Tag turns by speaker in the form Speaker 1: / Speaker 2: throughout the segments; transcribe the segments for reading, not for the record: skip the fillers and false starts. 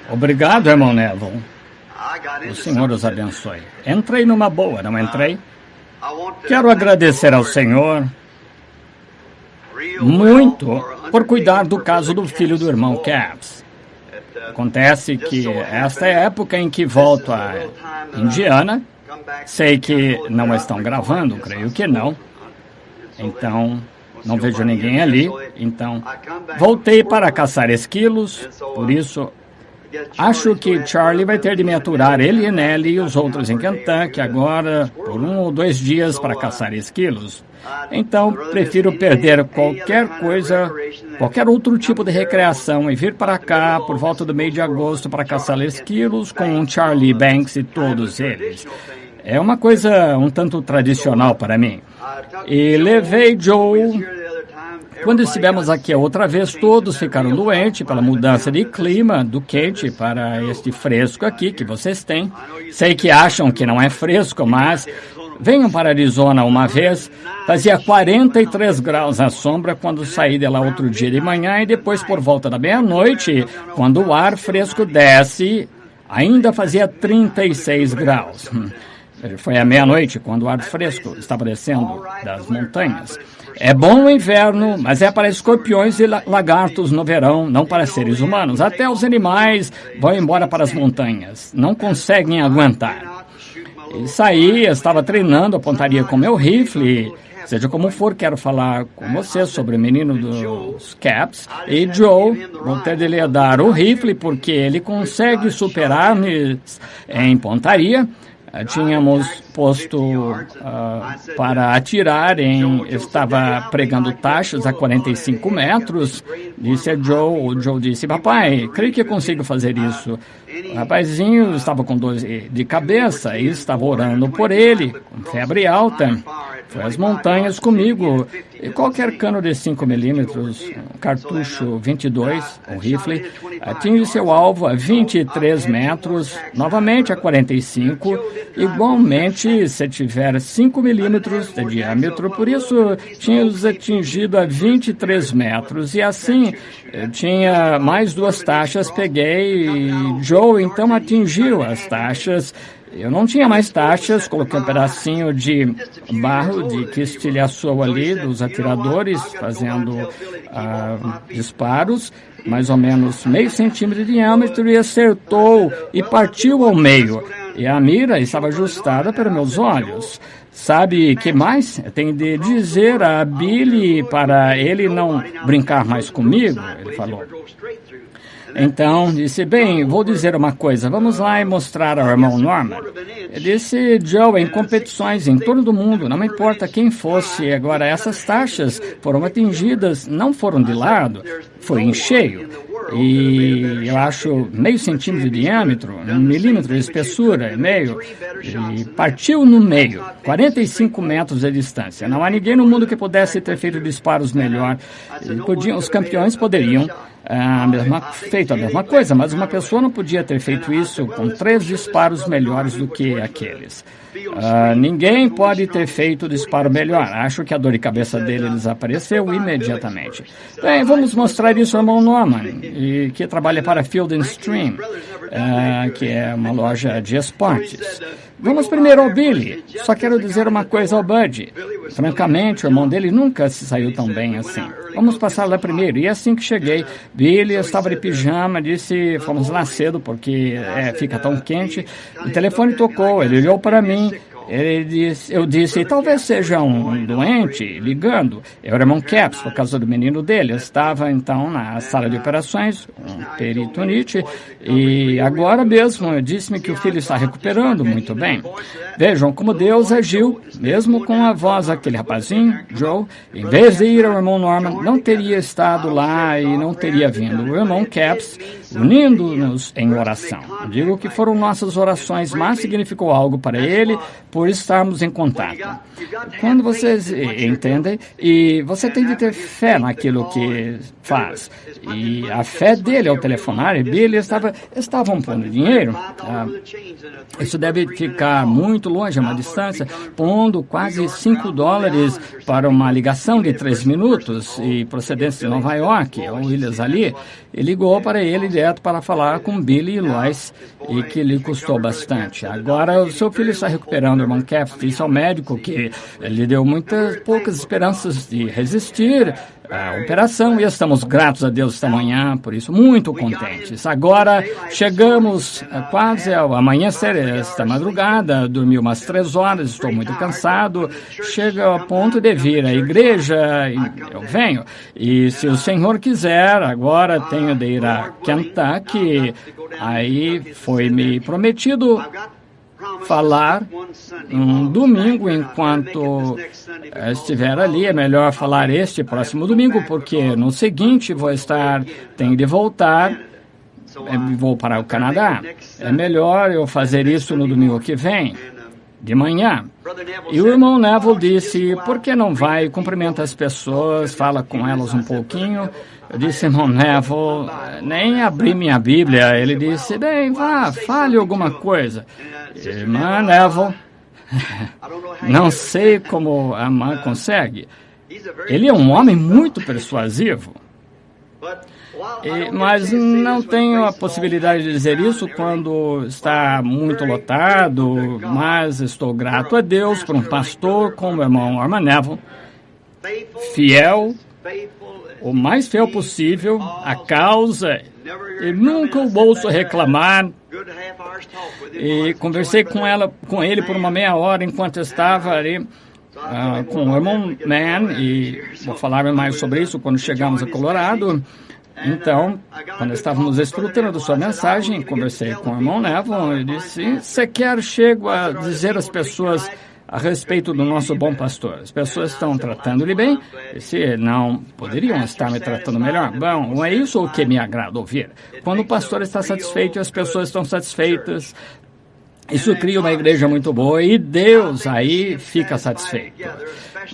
Speaker 1: Obrigado, irmão Neville. O Senhor os abençoe. Entrei numa boa, não entrei? Quero agradecer ao Senhor muito por cuidar do caso do filho do irmão Capps. Acontece que esta é a época em que volto a Indiana. Sei que não estão gravando, creio que não. Então, não vejo ninguém ali. Então, voltei para caçar esquilos. Por isso, acho que Charlie vai ter de me aturar, ele e Nellie e os outros em Kentucky agora por 1 ou 2 dias para caçar esquilos. Então, prefiro perder qualquer coisa, qualquer outro tipo de recreação e vir para cá por volta do meio de agosto para caçar esquilos com Charlie Banks e todos eles. É uma coisa um tanto tradicional para mim. E levei Joe. Quando estivemos aqui a outra vez, todos ficaram doentes pela mudança de clima do quente para este fresco aqui que vocês têm. Sei que acham que não é fresco, mas venham para Arizona uma vez. Fazia 43 graus à sombra quando saí de lá outro dia de manhã e depois por volta da meia-noite, quando o ar fresco desce, ainda fazia 36 graus. Foi à meia-noite, quando o ar fresco estava descendo das montanhas. É bom no inverno, mas é para escorpiões e lagartos no verão, não para seres humanos. Até os animais vão embora para as montanhas. Não conseguem aguentar. E saí, estava treinando a pontaria com meu rifle. Seja como for, quero falar com você sobre o menino dos Capps. E Joe, vou ter de lhe dar o rifle, porque ele consegue superar-me em pontaria. Tínhamos posto para atirar estava pregando taxas a 45 metros, disse a Joe. O Joe disse: papai, creio que eu consigo fazer isso. O rapazinho estava com dor de cabeça e estava orando por ele, com febre alta. Foi às montanhas comigo. E qualquer cano de 5 milímetros, um cartucho 22, um rifle, atinge seu alvo a 23 metros, novamente a 45, igualmente se tiver 5 milímetros de diâmetro, por isso tínhamos atingido a 23 metros. E assim, tinha mais 2 taxas, peguei e Joe então atingiu as taxas. Eu não tinha mais taxas, coloquei um pedacinho de barro que estilhaçou ali dos atiradores, fazendo disparos, mais ou menos meio centímetro de diâmetro, e acertou e partiu ao meio. E a mira estava ajustada para meus olhos. Sabe que mais? Tem de dizer a Billy para ele não brincar mais comigo, ele falou. Então, disse, bem, vou dizer uma coisa, vamos lá e mostrar ao irmão Norman. Eu disse, Joe, em competições em todo o mundo, não importa quem fosse, agora essas taxas foram atingidas, não foram de lado, foi em cheio. E eu acho meio centímetro de diâmetro, 1 milímetro de espessura, meio, e partiu no meio, 45 metros de distância. Não há ninguém no mundo que pudesse ter feito disparos melhor. Os campeões poderiam feito a mesma coisa, mas uma pessoa não podia ter feito isso com 3 disparos melhores do que aqueles. Ninguém pode ter feito o disparo melhor. Acho que a dor de cabeça dele desapareceu imediatamente. Bem, vamos mostrar isso ao irmão Norman, que trabalha para Field and Stream, que é uma loja de esportes. Vamos primeiro ao Billy. Só quero dizer uma coisa ao Bud. Francamente, o irmão dele nunca se saiu tão bem assim. Vamos passar lá primeiro. E assim que cheguei, Billy estava de pijama, disse, fomos lá cedo porque fica tão quente. O telefone tocou, ele olhou para mim. Eu disse, talvez seja um doente ligando. Eu era irmão Capps, por causa do menino dele. Eu estava, então, na sala de operações, um peritonite, e agora mesmo disse-me que o filho está recuperando muito bem. Vejam como Deus agiu, mesmo com a voz daquele rapazinho, Joe. Em vez de ir ao irmão Norman, não teria estado lá e não teria vindo. O irmão Capps, unindo-nos em oração. Digo que foram nossas orações, mas significou algo para ele, por estarmos em contato. Quando vocês entendem, e você tem de ter fé naquilo que faz. E a fé dele ao telefonar, e Billy estavam pondo dinheiro. Isso deve ficar muito longe, a uma distância, pondo quase $5 para uma ligação de 3 minutos e procedência de Nova York, o Willis ali. E ligou para ele direto para falar com Billy e Lois, e que lhe custou bastante. Agora o seu filho está recuperando, o irmão Caps, disse ao médico que lhe deu poucas esperanças de resistir à operação, e estamos gratos a Deus esta manhã, por isso muito contentes. Agora chegamos quase ao amanhecer esta madrugada, dormi umas 3 horas, estou muito cansado, chega ao ponto de vir à igreja, eu venho, e se o Senhor quiser, agora tenho de ir a Kentucky, aí foi-me prometido falar um domingo enquanto estiver ali. É melhor falar este próximo domingo, porque no seguinte tenho de voltar, vou para o Canadá. É melhor eu fazer isso no domingo que vem, de manhã. E o irmão Neville disse, por que não vai, cumprimenta as pessoas, fala com elas um pouquinho. Eu disse, irmão Neville, nem abri minha Bíblia. Ele disse, bem, vá, fale alguma coisa. Irmã Neville, não sei como a irmã consegue. Ele é um homem muito persuasivo. Mas não tenho a possibilidade de dizer isso quando está muito lotado, mas estou grato a Deus por um pastor como o irmão Arman Neville, fiel, o mais fiel possível à causa, e nunca o ouço reclamar. E conversei com ele por uma meia hora enquanto estava ali com o irmão Mann, e vou falar mais sobre isso quando chegamos a Colorado. Então, quando estávamos estruturando sua mensagem, conversei com o irmão Neville e disse, chego a dizer às pessoas a respeito do nosso bom pastor. As pessoas estão tratando-lhe bem, e se não poderiam estar me tratando melhor? Bom, não é isso o que me agrada ouvir. Quando o pastor está satisfeito e as pessoas estão satisfeitas, isso cria uma igreja muito boa e Deus aí fica satisfeito.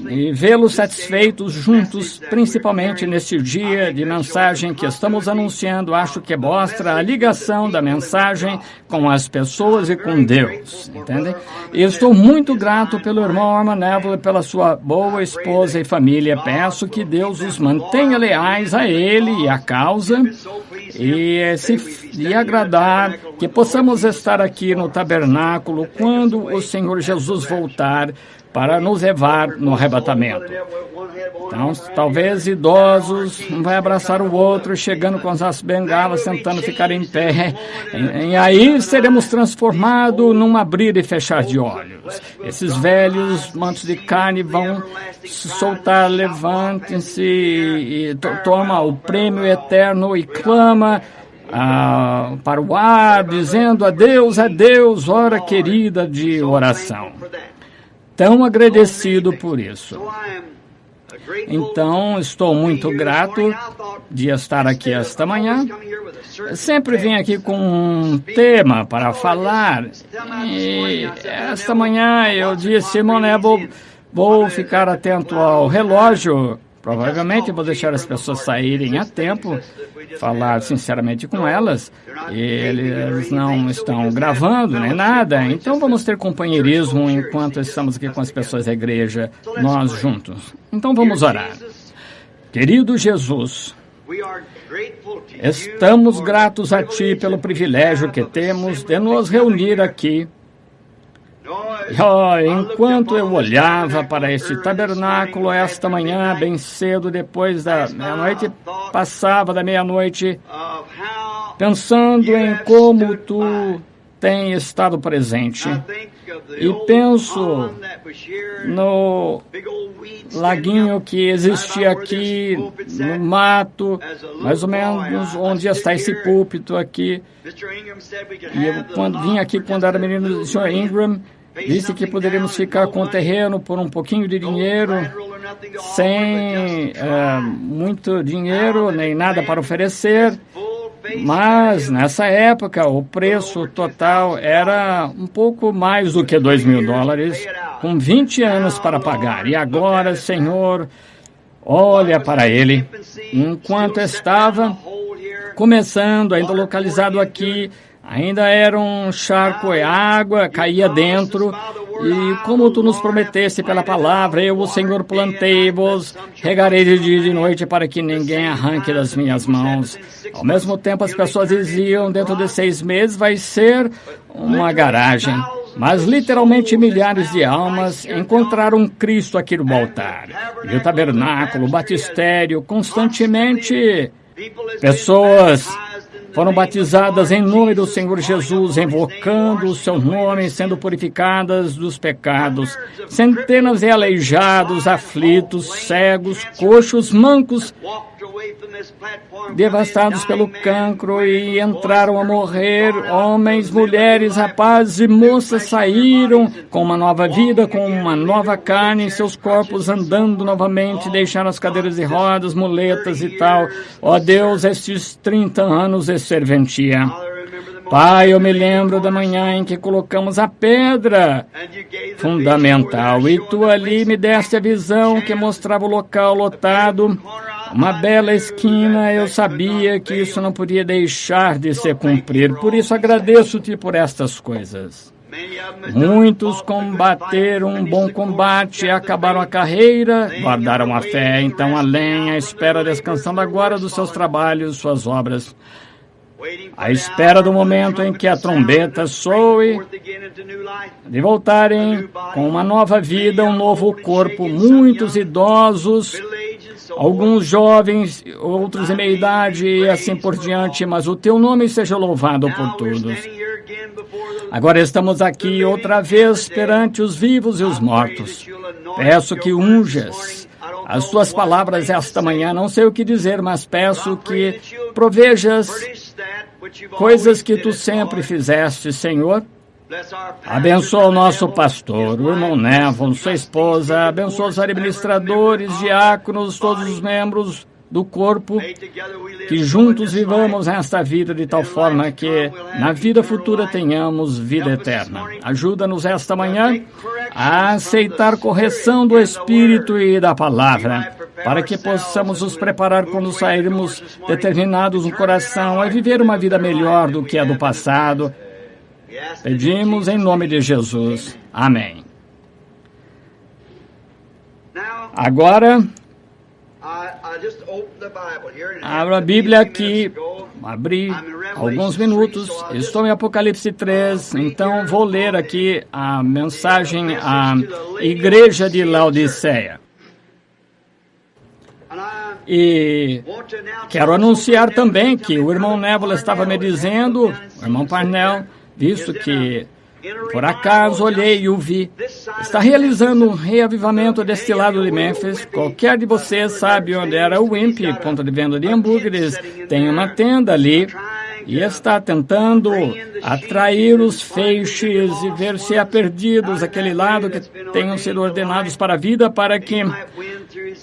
Speaker 1: E vê-los satisfeitos juntos, principalmente neste dia de mensagem que estamos anunciando, acho que mostra a ligação da mensagem com as pessoas e com Deus, entende? E estou muito grato pelo irmão Arman Neville e pela sua boa esposa e família. Peço que Deus os mantenha leais a ele e à causa, e se agradar, que possamos estar aqui no tabernáculo quando o Senhor Jesus voltar para nos levar no arrebatamento. Então, talvez idosos, um vai abraçar o outro, chegando com as bengalas, tentando ficar em pé. E aí seremos transformados num abrir e fechar de olhos. Esses velhos mantos de carne vão se soltar, levantem-se e toma o prêmio eterno e clama para o ar, dizendo adeus, hora querida de oração. Tão agradecido por isso. Então, estou muito grato de estar aqui esta manhã. Sempre vim aqui com um tema para falar. E esta manhã eu disse, irmão Neville, vou ficar atento ao relógio. Provavelmente vou deixar as pessoas saírem a tempo, falar sinceramente com elas. Eles não estão gravando nem nada, então vamos ter companheirismo enquanto estamos aqui com as pessoas da igreja, nós juntos. Então vamos orar. Querido Jesus, estamos gratos a Ti pelo privilégio que temos de nos reunir aqui. Enquanto eu olhava para este tabernáculo esta manhã, bem cedo, depois da meia-noite, passava da meia-noite, pensando em como Tu tem estado presente. E penso no laguinho que existia aqui no mato, mais ou menos onde está esse púlpito aqui. E eu, quando vim aqui, quando era menino, o Sr. Ingram disse que poderíamos ficar com o terreno por um pouquinho de dinheiro, sem muito dinheiro, nem nada para oferecer. Mas, nessa época, o preço total era um pouco mais do que $2.000, com 20 anos para pagar. E agora, Senhor, olha para ele. Enquanto estava começando, ainda localizado aqui, ainda era um charco e água caía dentro. E como tu nos prometeste pela palavra, eu, o Senhor, plantei-vos, regarei de dia e de noite para que ninguém arranque das minhas mãos. Ao mesmo tempo, as pessoas diziam, dentro de 6 meses vai ser uma garagem. Mas literalmente milhares de almas encontraram Cristo aqui no altar. E o tabernáculo, o batistério, constantemente pessoas foram batizadas em nome do Senhor Jesus, invocando o seu nome, sendo purificadas dos pecados. Centenas de aleijados, aflitos, cegos, coxos, mancos, devastados pelo cancro e entraram a morrer. Homens, mulheres, rapazes e moças saíram com uma nova vida, com uma nova carne em seus corpos, andando novamente, deixaram as cadeiras de rodas, muletas e tal. Ó Deus, estes 30 anos de serventia. Pai, eu me lembro da manhã em que colocamos a pedra fundamental e tu ali me deste a visão que mostrava o local lotado, uma bela esquina. Eu sabia que isso não podia deixar de se cumprir, por isso agradeço-te por estas coisas. Muitos combateram um bom combate, acabaram a carreira, guardaram a fé, então além, à espera, descansando agora dos seus trabalhos, suas obras, à espera do momento em que a trombeta soe, de voltarem com uma nova vida, um novo corpo, muitos idosos, alguns jovens, outros em meia-idade e assim por diante, mas o teu nome seja louvado por todos. Agora estamos aqui outra vez perante os vivos e os mortos. Peço que unjas as tuas palavras esta manhã, não sei o que dizer, mas peço que provejas coisas que tu sempre fizeste, Senhor. Abençoa o nosso pastor, o irmão Neville, sua esposa, abençoa os administradores, diáconos, todos os membros do corpo, que juntos vivamos esta vida de tal forma que na vida futura tenhamos vida eterna. Ajuda-nos esta manhã a aceitar correção do Espírito e da Palavra, para que possamos nos preparar quando sairmos determinados no coração a viver uma vida melhor do que a do passado. Pedimos em nome de Jesus. Amém. Agora, abra a Bíblia aqui, abri alguns minutos, estou em Apocalipse 3, então vou ler aqui a mensagem à igreja de Laodiceia. E quero anunciar também que o irmão Neville estava me dizendo, o irmão Parnell, visto que por acaso olhei e o vi, está realizando um reavivamento deste lado de Memphis. Qualquer de vocês sabe onde era o Wimpy, ponto de venda de hambúrgueres. Tem uma tenda ali e está tentando atrair os feixes e ver se há perdidos aquele lado que tenham sido ordenados para a vida, para que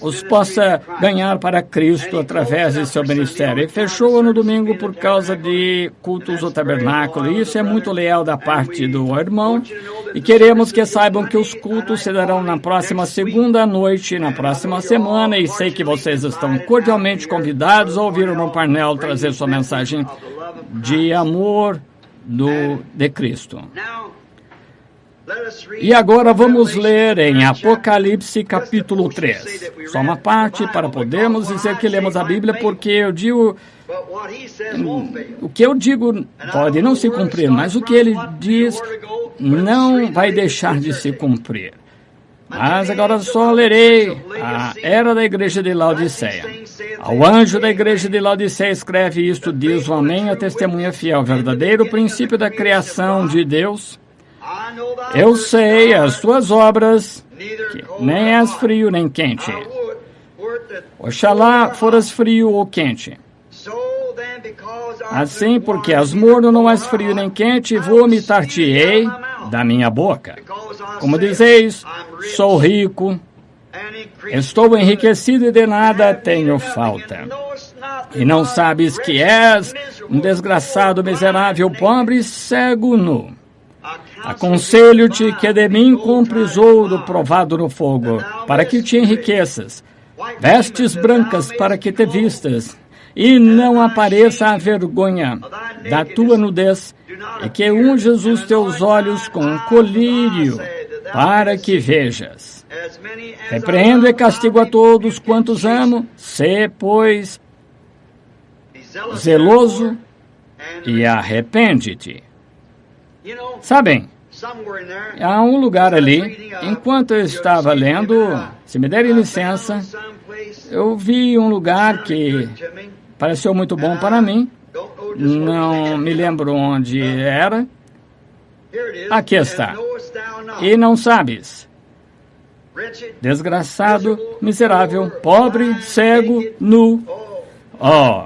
Speaker 1: os possa ganhar para Cristo através de seu ministério. E fechou no domingo por causa de cultos do tabernáculo. E isso é muito leal da parte do irmão. E queremos que saibam que os cultos se darão na próxima segunda noite, na próxima semana. E sei que vocês estão cordialmente convidados a ouvir o irmão Parnell trazer sua mensagem de amor de Cristo. E agora vamos ler em Apocalipse capítulo 3. Só uma parte para podermos dizer que lemos a Bíblia, porque eu digo, o que eu digo pode não se cumprir, mas o que ele diz não vai deixar de se cumprir. Mas agora só lerei a era da igreja de Laodiceia. Ao anjo da igreja de Laodiceia escreve isto, diz o Amém, a testemunha fiel, verdadeiro princípio da criação de Deus. Eu sei as tuas obras, que nem és frio nem quente. Oxalá foras frio ou quente. Assim, porque és morno, não és frio nem quente, vomitar-te-ei da minha boca. Como dizeis, sou rico, estou enriquecido e de nada tenho falta. E não sabes que és um desgraçado, miserável, pobre, cego, nu. Aconselho-te que de mim compres ouro provado no fogo, para que te enriqueças, vestes brancas para que te vistas, e não apareça a vergonha da tua nudez, e que unjas os teus olhos com colírio, para que vejas. Repreendo e castigo a todos quantos amo, sê, pois, zeloso e arrepende-te. Sabem, há um lugar ali, enquanto eu estava lendo, se me derem licença, eu vi um lugar que pareceu muito bom para mim, não me lembro onde era. Aqui está. E não sabes, desgraçado, miserável, pobre, cego, nu. Oh!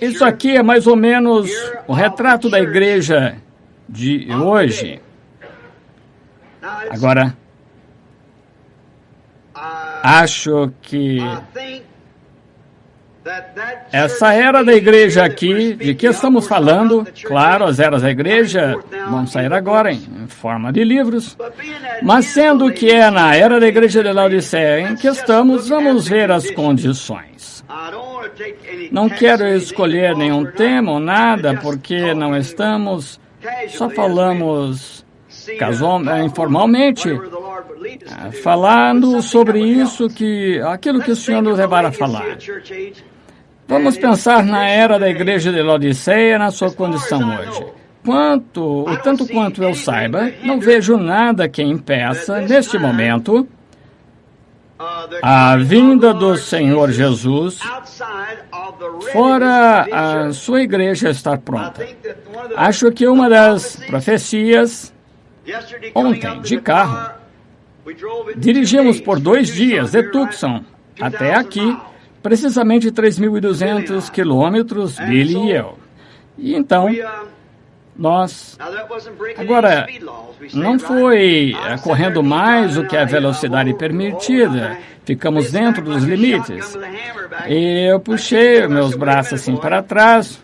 Speaker 1: Isso aqui é mais ou menos o retrato da igreja de hoje. Agora, acho que essa era da igreja aqui, de que estamos falando, claro, as eras da igreja vão sair agora em forma de livros, mas sendo que é na era da igreja de Laodiceia em que estamos, vamos ver as condições. Não quero escolher nenhum tema ou nada, porque não estamos, só falamos informalmente, falando sobre isso, aquilo que o Senhor nos levar a falar. Vamos pensar na era da igreja de Laodiceia, na sua condição hoje. Tanto quanto eu saiba, não vejo nada que impeça, neste momento, a vinda do Senhor Jesus fora a sua igreja estar pronta. Acho que uma das profecias, ontem, de carro, dirigimos por 2 dias de Tucson até aqui, precisamente 3.200 quilômetros, Billy e eu. E então, nós... Agora, não foi correndo mais do que a velocidade permitida. Ficamos dentro dos limites. E eu puxei meus braços assim para trás,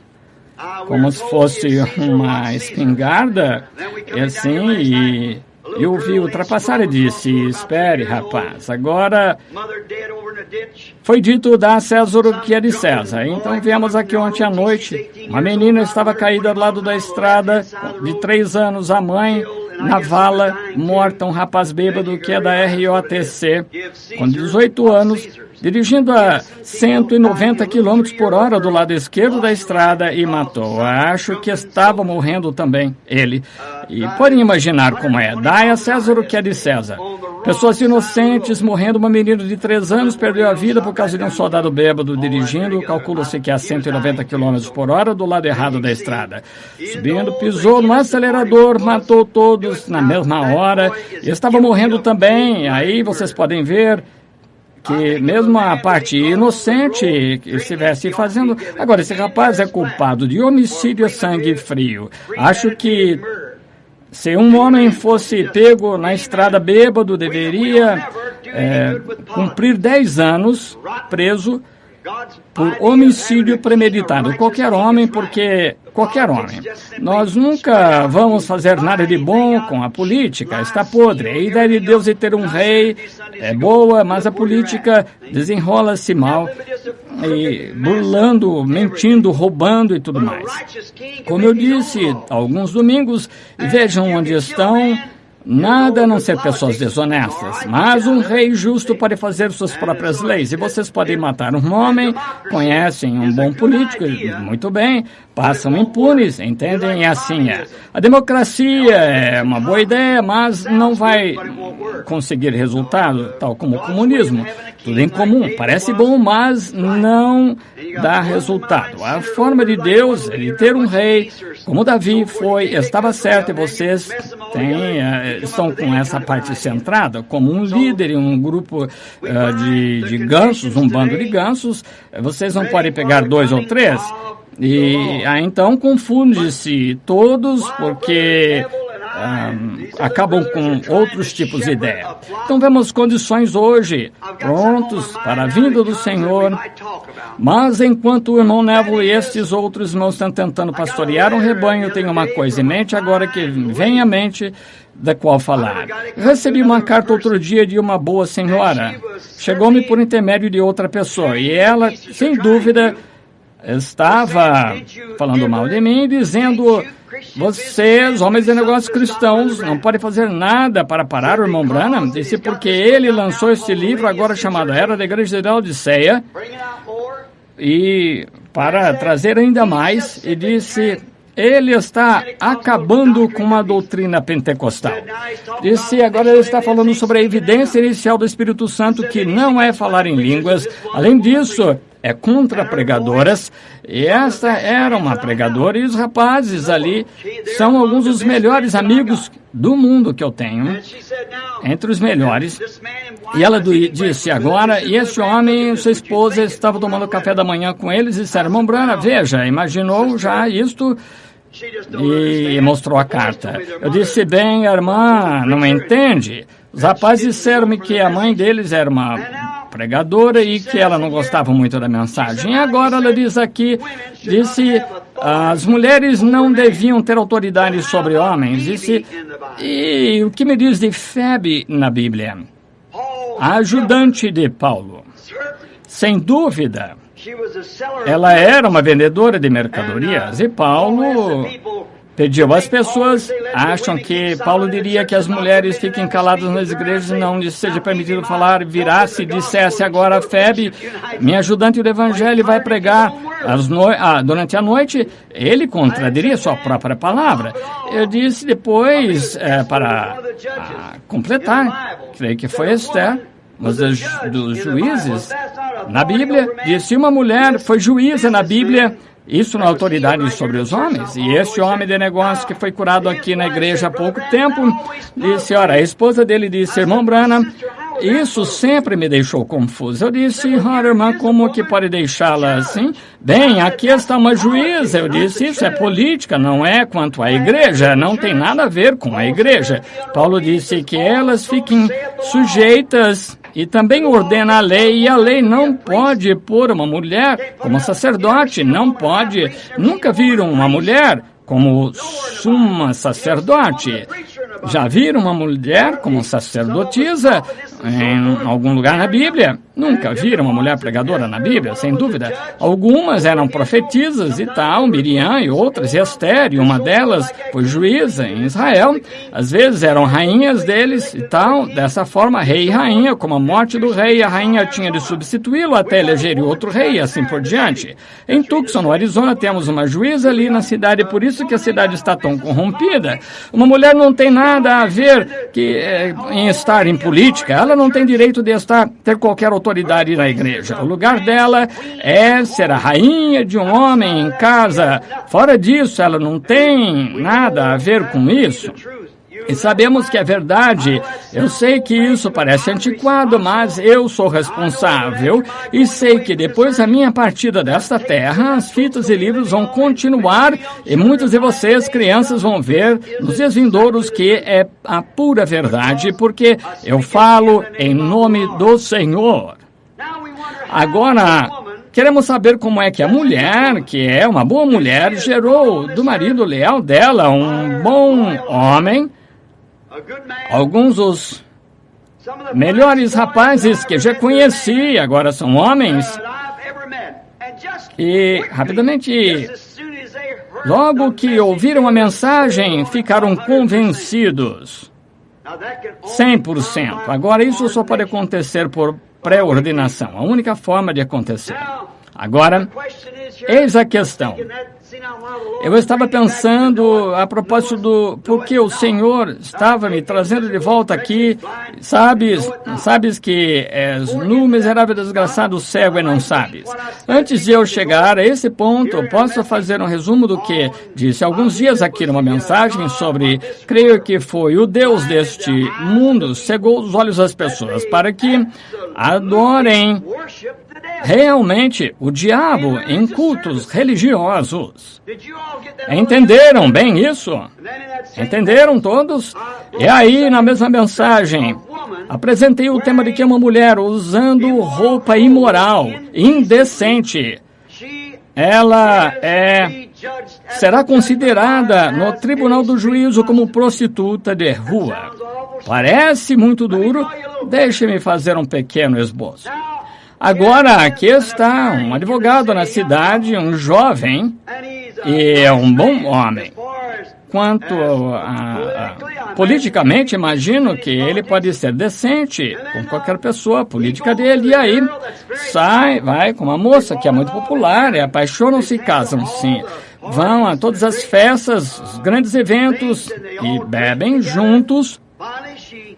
Speaker 1: como se fosse uma espingarda, e assim, e eu vi ultrapassar e disse: espere, rapaz, agora foi dito dar a César o que é de César. Então viemos aqui ontem à noite, uma menina estava caída ao lado da estrada, de 3 anos, a mãe na vala, morta, um rapaz bêbado que é da ROTC, com 18 anos, dirigindo a 190 km por hora do lado esquerdo da estrada e matou. Acho que estava morrendo também, ele. E podem imaginar como é. Dai a César o que é de César. Pessoas inocentes morrendo. Uma menina de 3 anos perdeu a vida por causa de um soldado bêbado dirigindo. Calcula-se que a 190 km por hora do lado errado da estrada. Subindo, pisou no acelerador, matou todos na mesma hora. E estava morrendo também. Aí vocês podem ver que mesmo a parte inocente que estivesse fazendo... Agora, esse rapaz é culpado de homicídio a sangue frio. Acho que se um homem fosse pego na estrada bêbado, deveria cumprir 10 anos preso por homicídio premeditado. Qualquer homem, porque qualquer homem. Nós nunca vamos fazer nada de bom com a política, está podre. A ideia de Deus de ter um rei é boa, mas a política desenrola-se mal, e burlando, mentindo, roubando e tudo mais. Como eu disse, alguns domingos, vejam onde estão. Nada a não ser pessoas desonestas, mas um rei justo pode fazer suas próprias leis. E vocês podem matar um homem, conhecem um bom político, muito bem, passam impunes, entendem? E assim é. A democracia é uma boa ideia, mas não vai conseguir resultado, tal como o comunismo. Tudo em comum, parece bom, mas não dá resultado. A forma de Deus é de ter um rei, como Davi estava certo, e vocês estão com essa parte centrada, como um líder em um grupo de gansos, um bando de gansos. Vocês não podem pegar 2 ou 3, e então confunde-se todos, porque acabam com outros tipos de ideia. Então vemos condições hoje prontos para a vinda do Senhor, mas enquanto o irmão Neville e estes outros irmãos estão tentando pastorear um rebanho, eu tenho uma coisa em mente agora que vem à mente da qual falar. Recebi uma carta outro dia de uma boa senhora. Chegou-me por intermédio de outra pessoa e ela, sem dúvida, estava falando mal de mim, dizendo: vocês, homens de negócios cristãos, não podem fazer nada para parar o irmão Branham. Disse porque ele lançou este livro agora chamado Era da Igreja de Laodiceia, e para trazer ainda mais, e disse: ele está acabando com a doutrina pentecostal. Disse, agora ele está falando sobre a evidência inicial do Espírito Santo, que não é falar em línguas. Além disso, é contra pregadoras. E esta era uma pregadora, e os rapazes ali são alguns dos melhores amigos do mundo que eu tenho, entre os melhores. E ela disse agora, e esse homem e sua esposa estavam tomando café da manhã com eles e disseram: irmão Branham, veja, imaginou já isto? E mostrou a carta. Eu disse: bem, a irmã não entende. Os rapazes disseram-me que a mãe deles era uma pregadora e que ela não gostava muito da mensagem. E agora ela diz aqui, disse, as mulheres não deviam ter autoridade sobre homens. Disse, e o que me diz de Febe na Bíblia? A ajudante de Paulo. Sem dúvida, ela era uma vendedora de mercadorias, e Paulo pediu. As pessoas acham que Paulo diria que as mulheres fiquem caladas nas igrejas e não lhes seja permitido falar. Virasse e dissesse agora: Febe, minha ajudante do evangelho, vai pregar durante a noite, ele contradiria sua própria palavra. Eu disse depois, para completar, creio que foi Esther, mas dos juízes, na Bíblia, disse: uma mulher foi juíza na Bíblia, isso na autoridade sobre os homens. E este homem de negócio que foi curado aqui na igreja há pouco tempo, disse, ora, a esposa dele disse: irmão Branham, isso sempre me deixou confuso. Eu disse: ora, irmã, como que pode deixá-la assim? Bem, aqui está uma juíza. Eu disse: isso é política, não é quanto à igreja, não tem nada a ver com a igreja. Paulo disse que elas fiquem sujeitas, e também ordena a lei, e a lei não pode pôr uma mulher como sacerdote, não pode. Nunca viram uma mulher como suma sacerdote. Já viram uma mulher como sacerdotisa em algum lugar na Bíblia? Nunca viram uma mulher pregadora na Bíblia, sem dúvida. Algumas eram profetisas e tal, Miriam e outras, e Esther, e uma delas foi juíza em Israel. Às vezes eram rainhas deles e tal, dessa forma, rei e rainha. Com a morte do rei, a rainha tinha de substituí-lo até eleger outro rei, e assim por diante. Em Tucson, no Arizona, temos uma juíza ali na cidade, por isso que a cidade está tão corrompida. Uma mulher não tem nada a ver em estar em política, ela não tem direito de ter qualquer autoridade na igreja. O lugar dela é ser a rainha de um homem em casa. Fora disso, ela não tem nada a ver com isso. E sabemos que é verdade. Eu sei que isso parece antiquado, mas eu sou responsável e sei que depois da minha partida desta terra, as fitas e livros vão continuar e muitos de vocês, crianças, vão ver nos dias vindouros que é a pura verdade, porque eu falo em nome do Senhor. Agora, queremos saber como é que a mulher, que é uma boa mulher, gerou do marido leal dela um bom homem. Alguns dos melhores rapazes que já conheci agora são homens. E, rapidamente, logo que ouviram a mensagem, ficaram convencidos. 100%. Agora, isso só pode acontecer por pré-ordenação. A única forma de acontecer. Agora, eis a questão. Eu estava pensando a propósito do porque o Senhor estava me trazendo de volta aqui. Sabes que és nu, miserável, desgraçado, cego e não sabes. Antes de eu chegar a esse ponto, posso fazer um resumo do que disse alguns dias aqui numa mensagem sobre, creio que foi o Deus deste mundo, cegou os olhos das pessoas para que adorem realmente o diabo em cultos religiosos. Entenderam bem isso? Entenderam todos? E aí, na mesma mensagem, apresentei o tema de que uma mulher usando roupa imoral, indecente, ela será considerada no tribunal do juízo como prostituta de rua. Parece muito duro? Deixe-me fazer um pequeno esboço. Agora, aqui está um advogado na cidade, um jovem, e é um bom homem. Quanto politicamente, imagino que ele pode ser decente com qualquer pessoa política dele. E aí, vai com uma moça que é muito popular, apaixonam-se e casam-se. Vão a todas as festas, os grandes eventos e bebem juntos.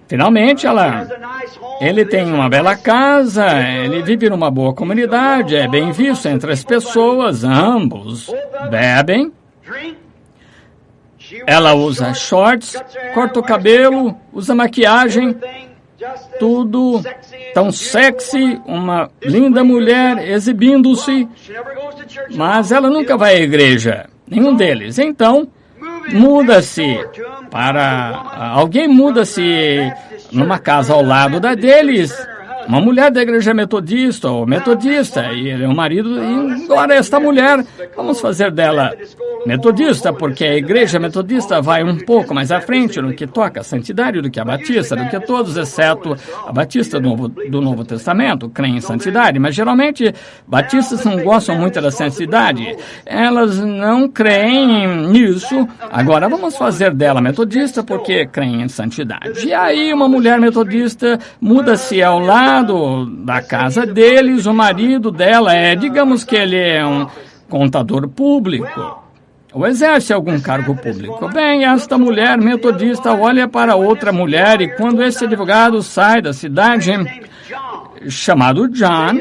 Speaker 1: Finalmente, ele tem uma bela casa, ele vive numa boa comunidade, é bem visto entre as pessoas, ambos bebem. Ela usa shorts, corta o cabelo, usa maquiagem, tudo tão sexy, uma linda mulher exibindo-se, mas ela nunca vai à igreja, nenhum deles. Então, alguém muda-se numa casa ao lado da deles, uma mulher da igreja metodista ou metodista, e ele é o marido, e agora esta mulher, vamos fazer dela metodista, porque a igreja metodista vai um pouco mais à frente no que toca a santidade do que a batista, do que todos, exceto a batista do Novo Testamento, creem em santidade, mas geralmente batistas não gostam muito da santidade, elas não creem nisso. Agora vamos fazer dela metodista porque creem em santidade. E aí uma mulher metodista muda-se ao lado da casa deles, o marido dela digamos que ele é um contador público, ou exerce algum cargo público. Bem, esta mulher metodista olha para outra mulher e quando esse advogado sai da cidade, chamado John,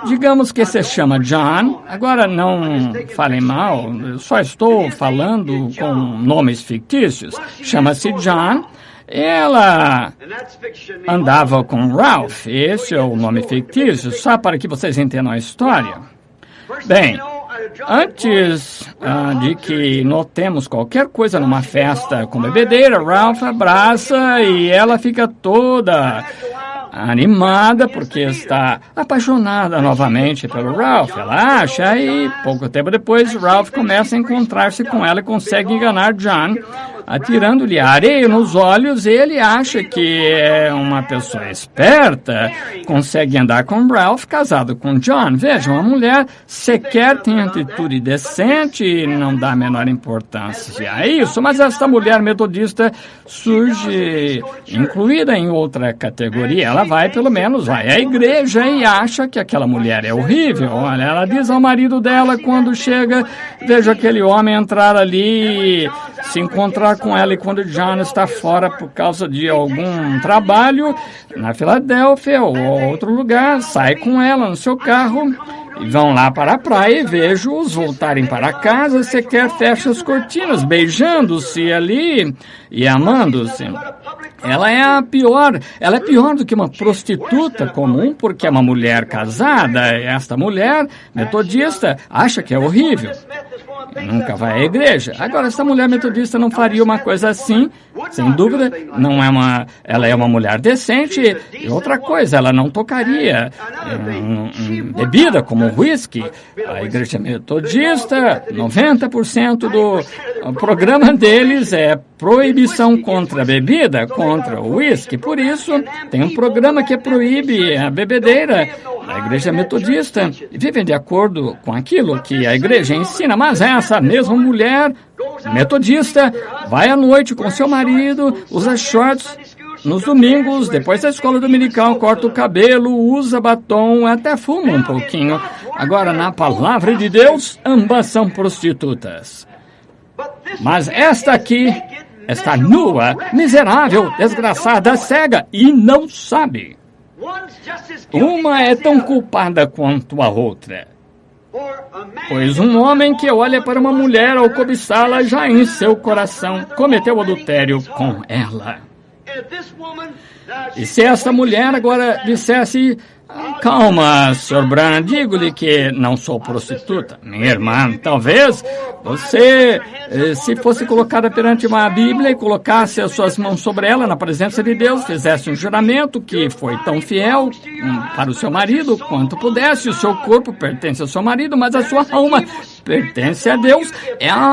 Speaker 1: digamos que se chama John, agora não falem mal, só estou falando com nomes fictícios, chama-se John. Ela andava com Ralph, esse é o nome fictício, só para que vocês entendam a história. Bem, antes de que notemos qualquer coisa numa festa com bebedeira, Ralph abraça e ela fica toda animada porque está apaixonada novamente pelo Ralph. Ela acha e pouco tempo depois Ralph começa a encontrar-se com ela e consegue enganar John, atirando-lhe areia nos olhos. Ele acha que é uma pessoa esperta, consegue andar com Ralph casado com John. Veja, uma mulher sequer tem atitude decente e não dá a menor importância a isso, mas esta mulher metodista surge incluída em outra categoria. Ela vai, pelo menos, vai à igreja e acha que aquela mulher é horrível. Olha, ela diz ao marido dela quando chega, veja aquele homem entrar ali e se encontrar com ela, e quando John está fora por causa de algum trabalho na Filadélfia ou outro lugar, sai com ela no seu carro e vão lá para a praia e vejo-os voltarem para casa, sequer fecha as cortinas, beijando-se ali e amando-se. Ela é pior do que uma prostituta comum, porque é uma mulher casada. Esta mulher metodista acha que é horrível, nunca vai à igreja. Agora, essa mulher metodista não faria uma coisa assim, sem dúvida. Ela é uma mulher decente. E outra coisa, ela não tocaria bebida como whisky. A igreja metodista, 90% do programa deles é proibição contra a bebida, contra o whisky. Por isso, tem um programa que proíbe a bebedeira. A igreja metodista vivem de acordo com aquilo que a igreja ensina, mas essa mesma mulher metodista vai à noite com seu marido, usa shorts nos domingos, depois da escola dominical, corta o cabelo, usa batom, até fuma um pouquinho. Agora, na palavra de Deus, ambas são prostitutas. Mas esta aqui está nua, miserável, desgraçada, cega e não sabe. Uma é tão culpada quanto a outra. Pois um homem que olha para uma mulher ao cobiçá-la já em seu coração cometeu adultério com ela. E se essa mulher agora dissesse, Calma, Sr. Branham, digo-lhe que não sou prostituta. Minha irmã, talvez você, se fosse colocada perante uma Bíblia e colocasse as suas mãos sobre ela na presença de Deus, fizesse um juramento que foi tão fiel para o seu marido quanto pudesse. O seu corpo pertence ao seu marido, mas a sua alma pertence a Deus.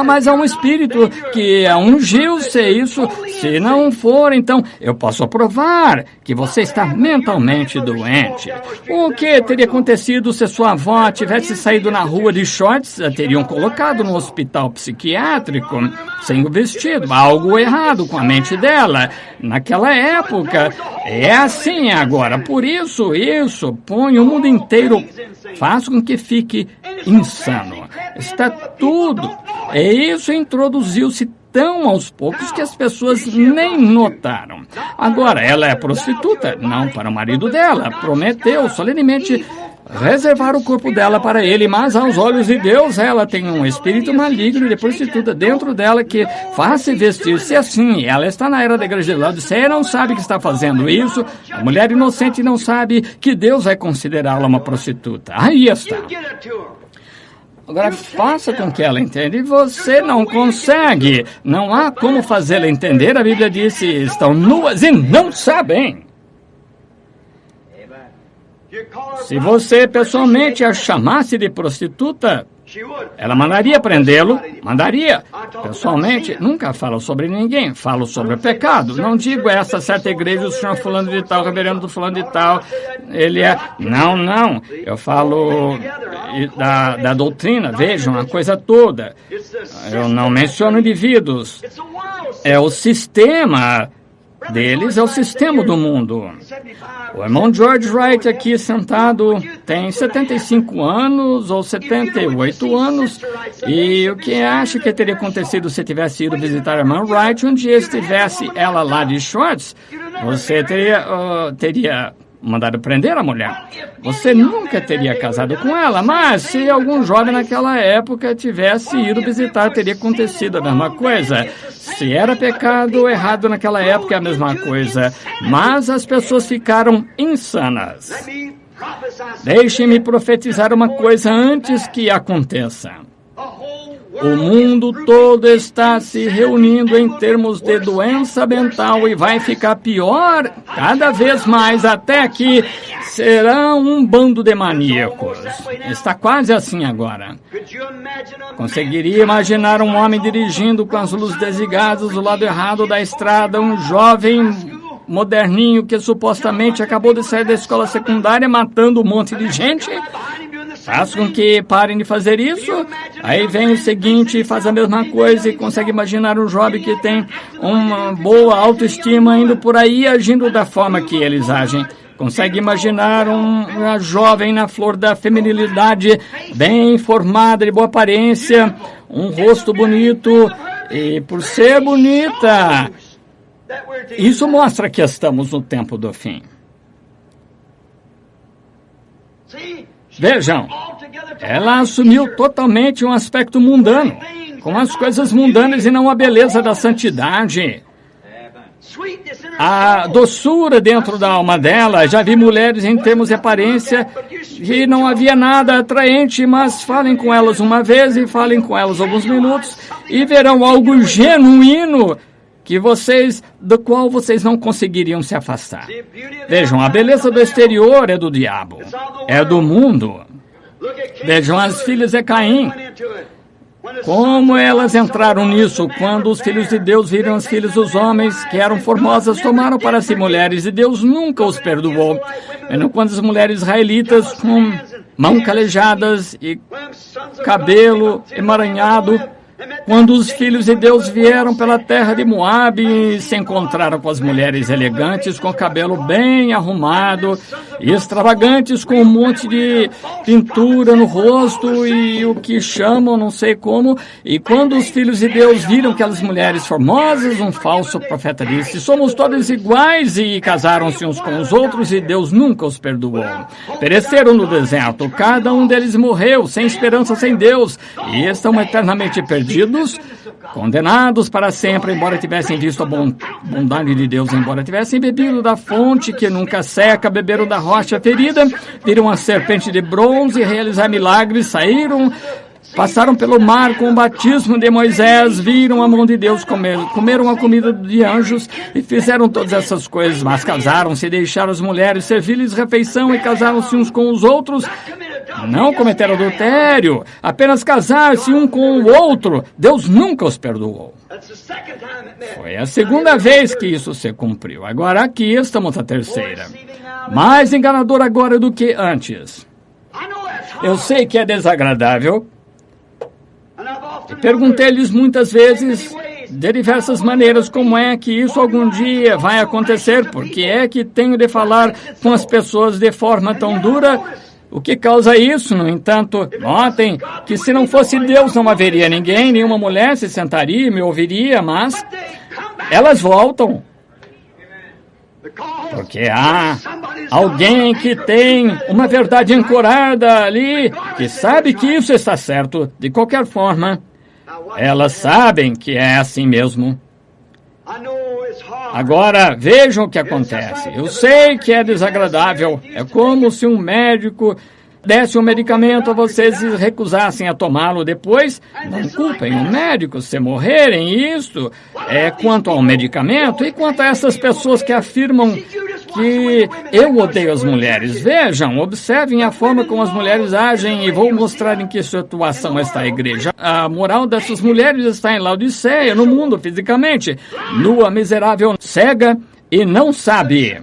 Speaker 1: Mas há um espírito que ungiu, se isso. Se não for, então eu posso provar que você está mentalmente doente. O que teria acontecido se sua avó tivesse saído na rua de shorts? A teriam colocado no hospital psiquiátrico sem o vestido. Algo errado com a mente dela. Naquela época, é assim agora. Por isso, põe o mundo inteiro, faz com que fique insano. Está tudo. E isso introduziu-se tão aos poucos que as pessoas nem notaram. Agora, ela é prostituta? Não, para o marido dela. Prometeu solenemente reservar o corpo dela para ele, mas aos olhos de Deus ela tem um espírito maligno de prostituta dentro dela que faz-se vestir-se assim. Ela está na era da igreja de Laodiceia, não sabe que está fazendo isso. A mulher inocente não sabe que Deus vai considerá-la uma prostituta. Aí está. Agora, faça com que ela entenda. E você não consegue. Não há como fazê-la entender. A Bíblia diz: estão nuas e não sabem. Se você pessoalmente a chamasse de prostituta, ela mandaria prendê-lo, mandaria. Pessoalmente, nunca falo sobre ninguém, falo sobre o pecado. Não digo essa certa igreja, o senhor fulano de tal, o reverendo do fulano de tal, ele é... Não. Eu falo da doutrina, vejam, a coisa toda. Eu não menciono indivíduos. É o sistema deles, é o sistema do mundo. O irmão George Wright aqui sentado tem 75 anos ou 78 anos. E o que acha que teria acontecido se tivesse ido visitar a irmã Wright um dia estivesse ela lá de shorts? Você teria mandado prender a mulher. Você nunca teria casado com ela, mas se algum jovem naquela época tivesse ido visitar, teria acontecido a mesma coisa. Se era pecado, errado naquela época é a mesma coisa. Mas as pessoas ficaram insanas. Deixem-me profetizar uma coisa antes que aconteça. O mundo todo está se reunindo em termos de doença mental e vai ficar pior cada vez mais, até que será um bando de maníacos. Está quase assim agora. Conseguiria imaginar um homem dirigindo com as luzes desligadas do lado errado da estrada, um jovem moderninho que supostamente acabou de sair da escola secundária matando um monte de gente? Faz com que parem de fazer isso. Aí vem o seguinte, faz a mesma coisa e consegue imaginar um jovem que tem uma boa autoestima indo por aí agindo da forma que eles agem. Consegue imaginar uma jovem na flor da feminilidade, bem formada, de boa aparência, um rosto bonito e por ser bonita. Isso mostra que estamos no tempo do fim. Vejam, ela assumiu totalmente um aspecto mundano, com as coisas mundanas e não a beleza da santidade. A doçura dentro da alma dela. Já vi mulheres em termos de aparência e não havia nada atraente, mas falem com elas uma vez e falem com elas alguns minutos e verão algo genuíno do qual vocês não conseguiriam se afastar. Vejam, a beleza do exterior é do diabo, é do mundo. Vejam as filhas de Caim, como elas entraram nisso. Quando os filhos de Deus viram as filhas dos homens que eram formosas, tomaram para si mulheres e Deus nunca os perdoou. Quando as mulheres israelitas com mãos calejadas e cabelo emaranhado, quando os filhos de Deus vieram pela terra de Moabe e se encontraram com as mulheres elegantes, com o cabelo bem arrumado, e extravagantes, com um monte de pintura no rosto e o que chamam, não sei como, e quando os filhos de Deus viram aquelas mulheres formosas, um falso profeta disse: somos todos iguais, e casaram-se uns com os outros e Deus nunca os perdoou. Pereceram no deserto, cada um deles morreu, sem esperança, sem Deus, e estão eternamente perdidos. perdidos, condenados para sempre, embora tivessem visto a bondade de Deus, embora tivessem bebido da fonte que nunca seca, beberam da rocha ferida, viram a serpente de bronze realizar milagres, passaram pelo mar com o batismo de Moisés, viram a mão de Deus, comeram a comida de anjos e fizeram todas essas coisas, mas casaram-se, deixaram as mulheres servir-lhes refeição e casaram-se uns com os outros. Não cometeram adultério, apenas casar-se um com o outro. Deus nunca os perdoou. Foi a segunda vez que isso se cumpriu. Agora aqui estamos a terceira. Mais enganador agora do que antes. Eu sei que é desagradável. Perguntei-lhes muitas vezes, de diversas maneiras, como é que isso algum dia vai acontecer, porque é que tenho de falar com as pessoas de forma tão dura. O que causa isso? No entanto, notem que se não fosse Deus não haveria ninguém, nenhuma mulher se sentaria e me ouviria, mas elas voltam. Porque há alguém que tem uma verdade ancorada ali, que sabe que isso está certo. De qualquer forma, elas sabem que é assim mesmo. Agora, vejam o que acontece. Eu sei que é desagradável. É como se um médico desse um medicamento a vocês e recusassem a tomá-lo depois. Não culpem o médico se morrerem. Isso é quanto ao medicamento e quanto a essas pessoas que afirmam que eu odeio as mulheres. Vejam, observem a forma como as mulheres agem e vou mostrar em que situação está a igreja. A moral dessas mulheres está em Laodiceia, no mundo, fisicamente. Nua, miserável, cega e não sabe.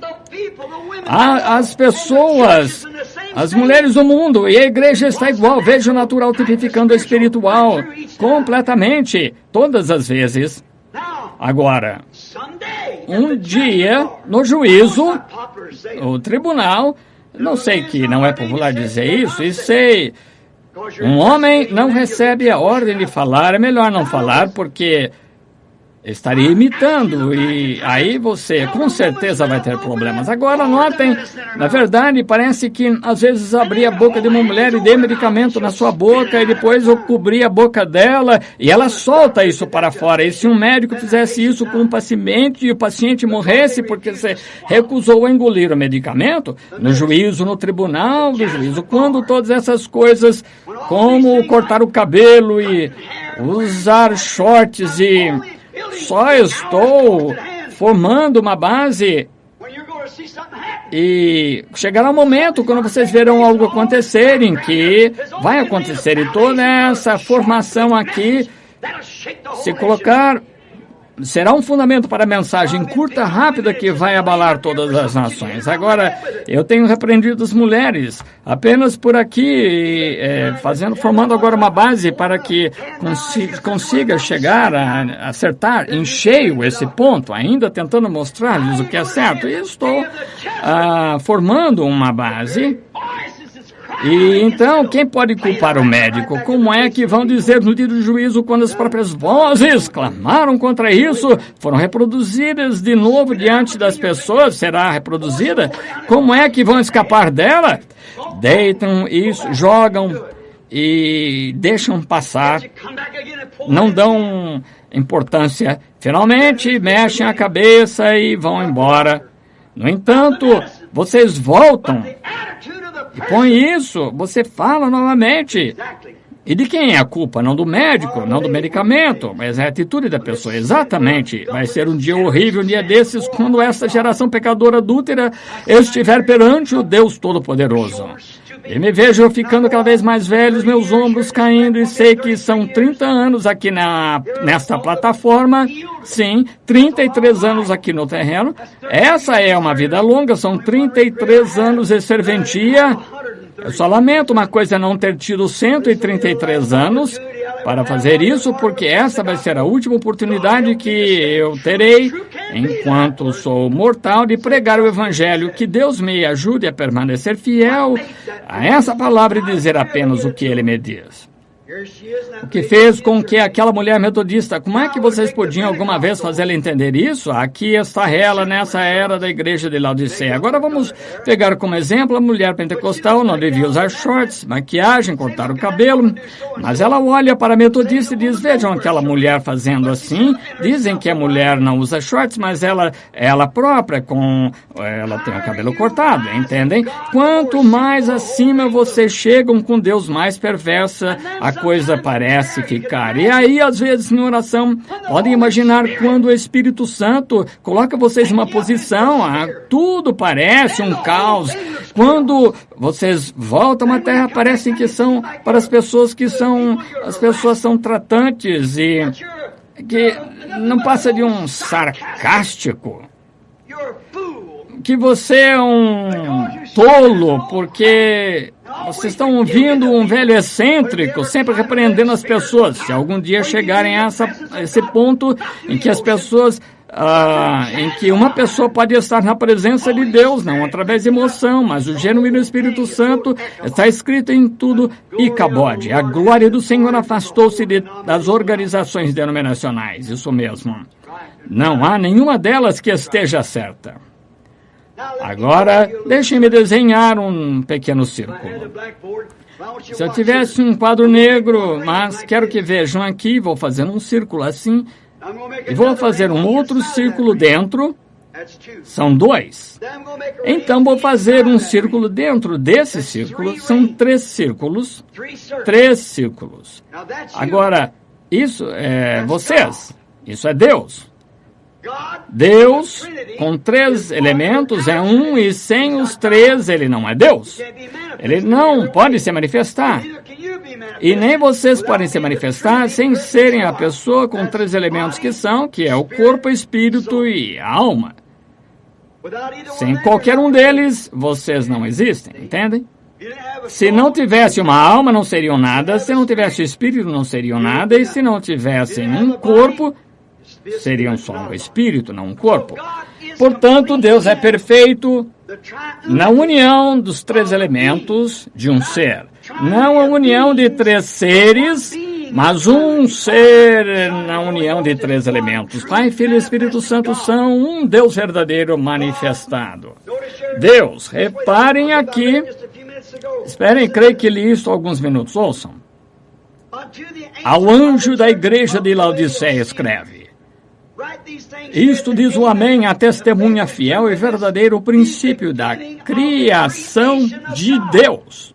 Speaker 1: As pessoas, as mulheres do mundo, e a igreja está igual. Veja o natural tipificando o espiritual. Completamente, todas as vezes. Agora, um dia, no juízo, o tribunal, não sei que não é popular dizer isso, e sei, um homem não recebe a ordem de falar, é melhor não falar, porque estaria imitando, e aí você com certeza vai ter problemas. Agora, notem, na verdade, parece que às vezes abrir a boca de uma mulher e dê medicamento na sua boca e depois eu cobrir a boca dela e ela solta isso para fora. E se um médico fizesse isso com um paciente e o paciente morresse porque você recusou a engolir o medicamento, no juízo, no tribunal do juízo, quando todas essas coisas, como cortar o cabelo e usar shorts só estou formando uma base e chegará um momento quando vocês verão algo acontecer em que vai acontecer e toda essa formação aqui se colocar será um fundamento para a mensagem curta, rápida, que vai abalar todas as nações. Agora, eu tenho repreendido as mulheres apenas por aqui, formando agora uma base para que consiga chegar a acertar em cheio esse ponto, ainda tentando mostrar-lhes o que é certo. E estou formando uma base. E então, quem pode culpar o médico? Como é que vão dizer no dia do juízo quando as próprias vozes clamaram contra isso, foram reproduzidas de novo diante das pessoas? Será reproduzida? Como é que vão escapar dela? Deitam isso, jogam e deixam passar, não dão importância. Finalmente, mexem a cabeça e vão embora. No entanto, vocês voltam e põe isso, você fala novamente. E de quem é a culpa? Não do médico, não do medicamento, mas é a atitude da pessoa. Exatamente. Vai ser um dia horrível, um dia desses, quando essa geração pecadora adúltera estiver perante o Deus Todo-Poderoso. E me vejo ficando cada vez mais velho, meus ombros caindo, e sei que são 30 anos aqui nesta plataforma. Sim, 33 anos aqui no terreno. Essa é uma vida longa, são 33 anos de serventia. Eu só lamento uma coisa, não ter tido 133 anos para fazer isso, porque essa vai ser a última oportunidade que eu terei, enquanto sou mortal, de pregar o Evangelho. Que Deus me ajude a permanecer fiel a essa palavra e dizer apenas o que Ele me diz. O que fez com que aquela mulher metodista, como é que vocês podiam alguma vez fazê-la entender isso? Aqui está ela nessa era da igreja de Laodiceia. Agora vamos pegar como exemplo a mulher pentecostal, não devia usar shorts, maquiagem, cortar o cabelo, mas ela olha para a metodista e diz, vejam aquela mulher fazendo assim, dizem que a mulher não usa shorts, mas ela própria, ela tem o cabelo cortado, entendem? Quanto mais acima vocês chegam com Deus, mais perversa a coisa parece ficar. E aí, às vezes, em oração, podem imaginar quando o Espírito Santo coloca vocês numa posição, tudo parece um caos. Quando vocês voltam à terra, parece que são para as pessoas as pessoas são tratantes e que não passa de um sarcástico. Que você é um tolo, porque vocês estão ouvindo um velho excêntrico, sempre repreendendo as pessoas. Se algum dia chegarem a esse ponto em que as pessoas, em que uma pessoa pode estar na presença de Deus, não através de emoção, mas o genuíno Espírito Santo está escrito em tudo, Icabode. A glória do Senhor afastou-se das organizações denominacionais, isso mesmo. Não há nenhuma delas que esteja certa. Agora, deixem-me desenhar um pequeno círculo. Se eu tivesse um quadro negro, mas quero que vejam aqui, vou fazer um círculo assim, e vou fazer um outro círculo dentro, são 2. Então, vou fazer um círculo dentro desse círculo, são 3 círculos. 3 círculos. Agora, isso é vocês, isso é Deus. Deus, com 3 elementos, é um, e sem os 3, ele não é Deus. Ele não pode se manifestar. E nem vocês podem se manifestar sem serem a pessoa com 3 elementos que é o corpo, espírito e a alma. Sem qualquer um deles, vocês não existem, entendem? Se não tivesse uma alma, não seriam nada. Se não tivesse espírito, não seriam nada. E se não tivessem um corpo, seriam só um espírito, não um corpo. Portanto, Deus é perfeito na união dos 3 elementos de um ser. Não a união de 3 seres, mas um ser na união de 3 elementos. Pai, Filho e Espírito Santo são um Deus verdadeiro manifestado. Deus, reparem aqui, esperem, creio que li isso há alguns minutos, ouçam. Ao anjo da igreja de Laodiceia escreve: isto diz o Amém, a testemunha fiel e verdadeiro, o princípio da criação de Deus.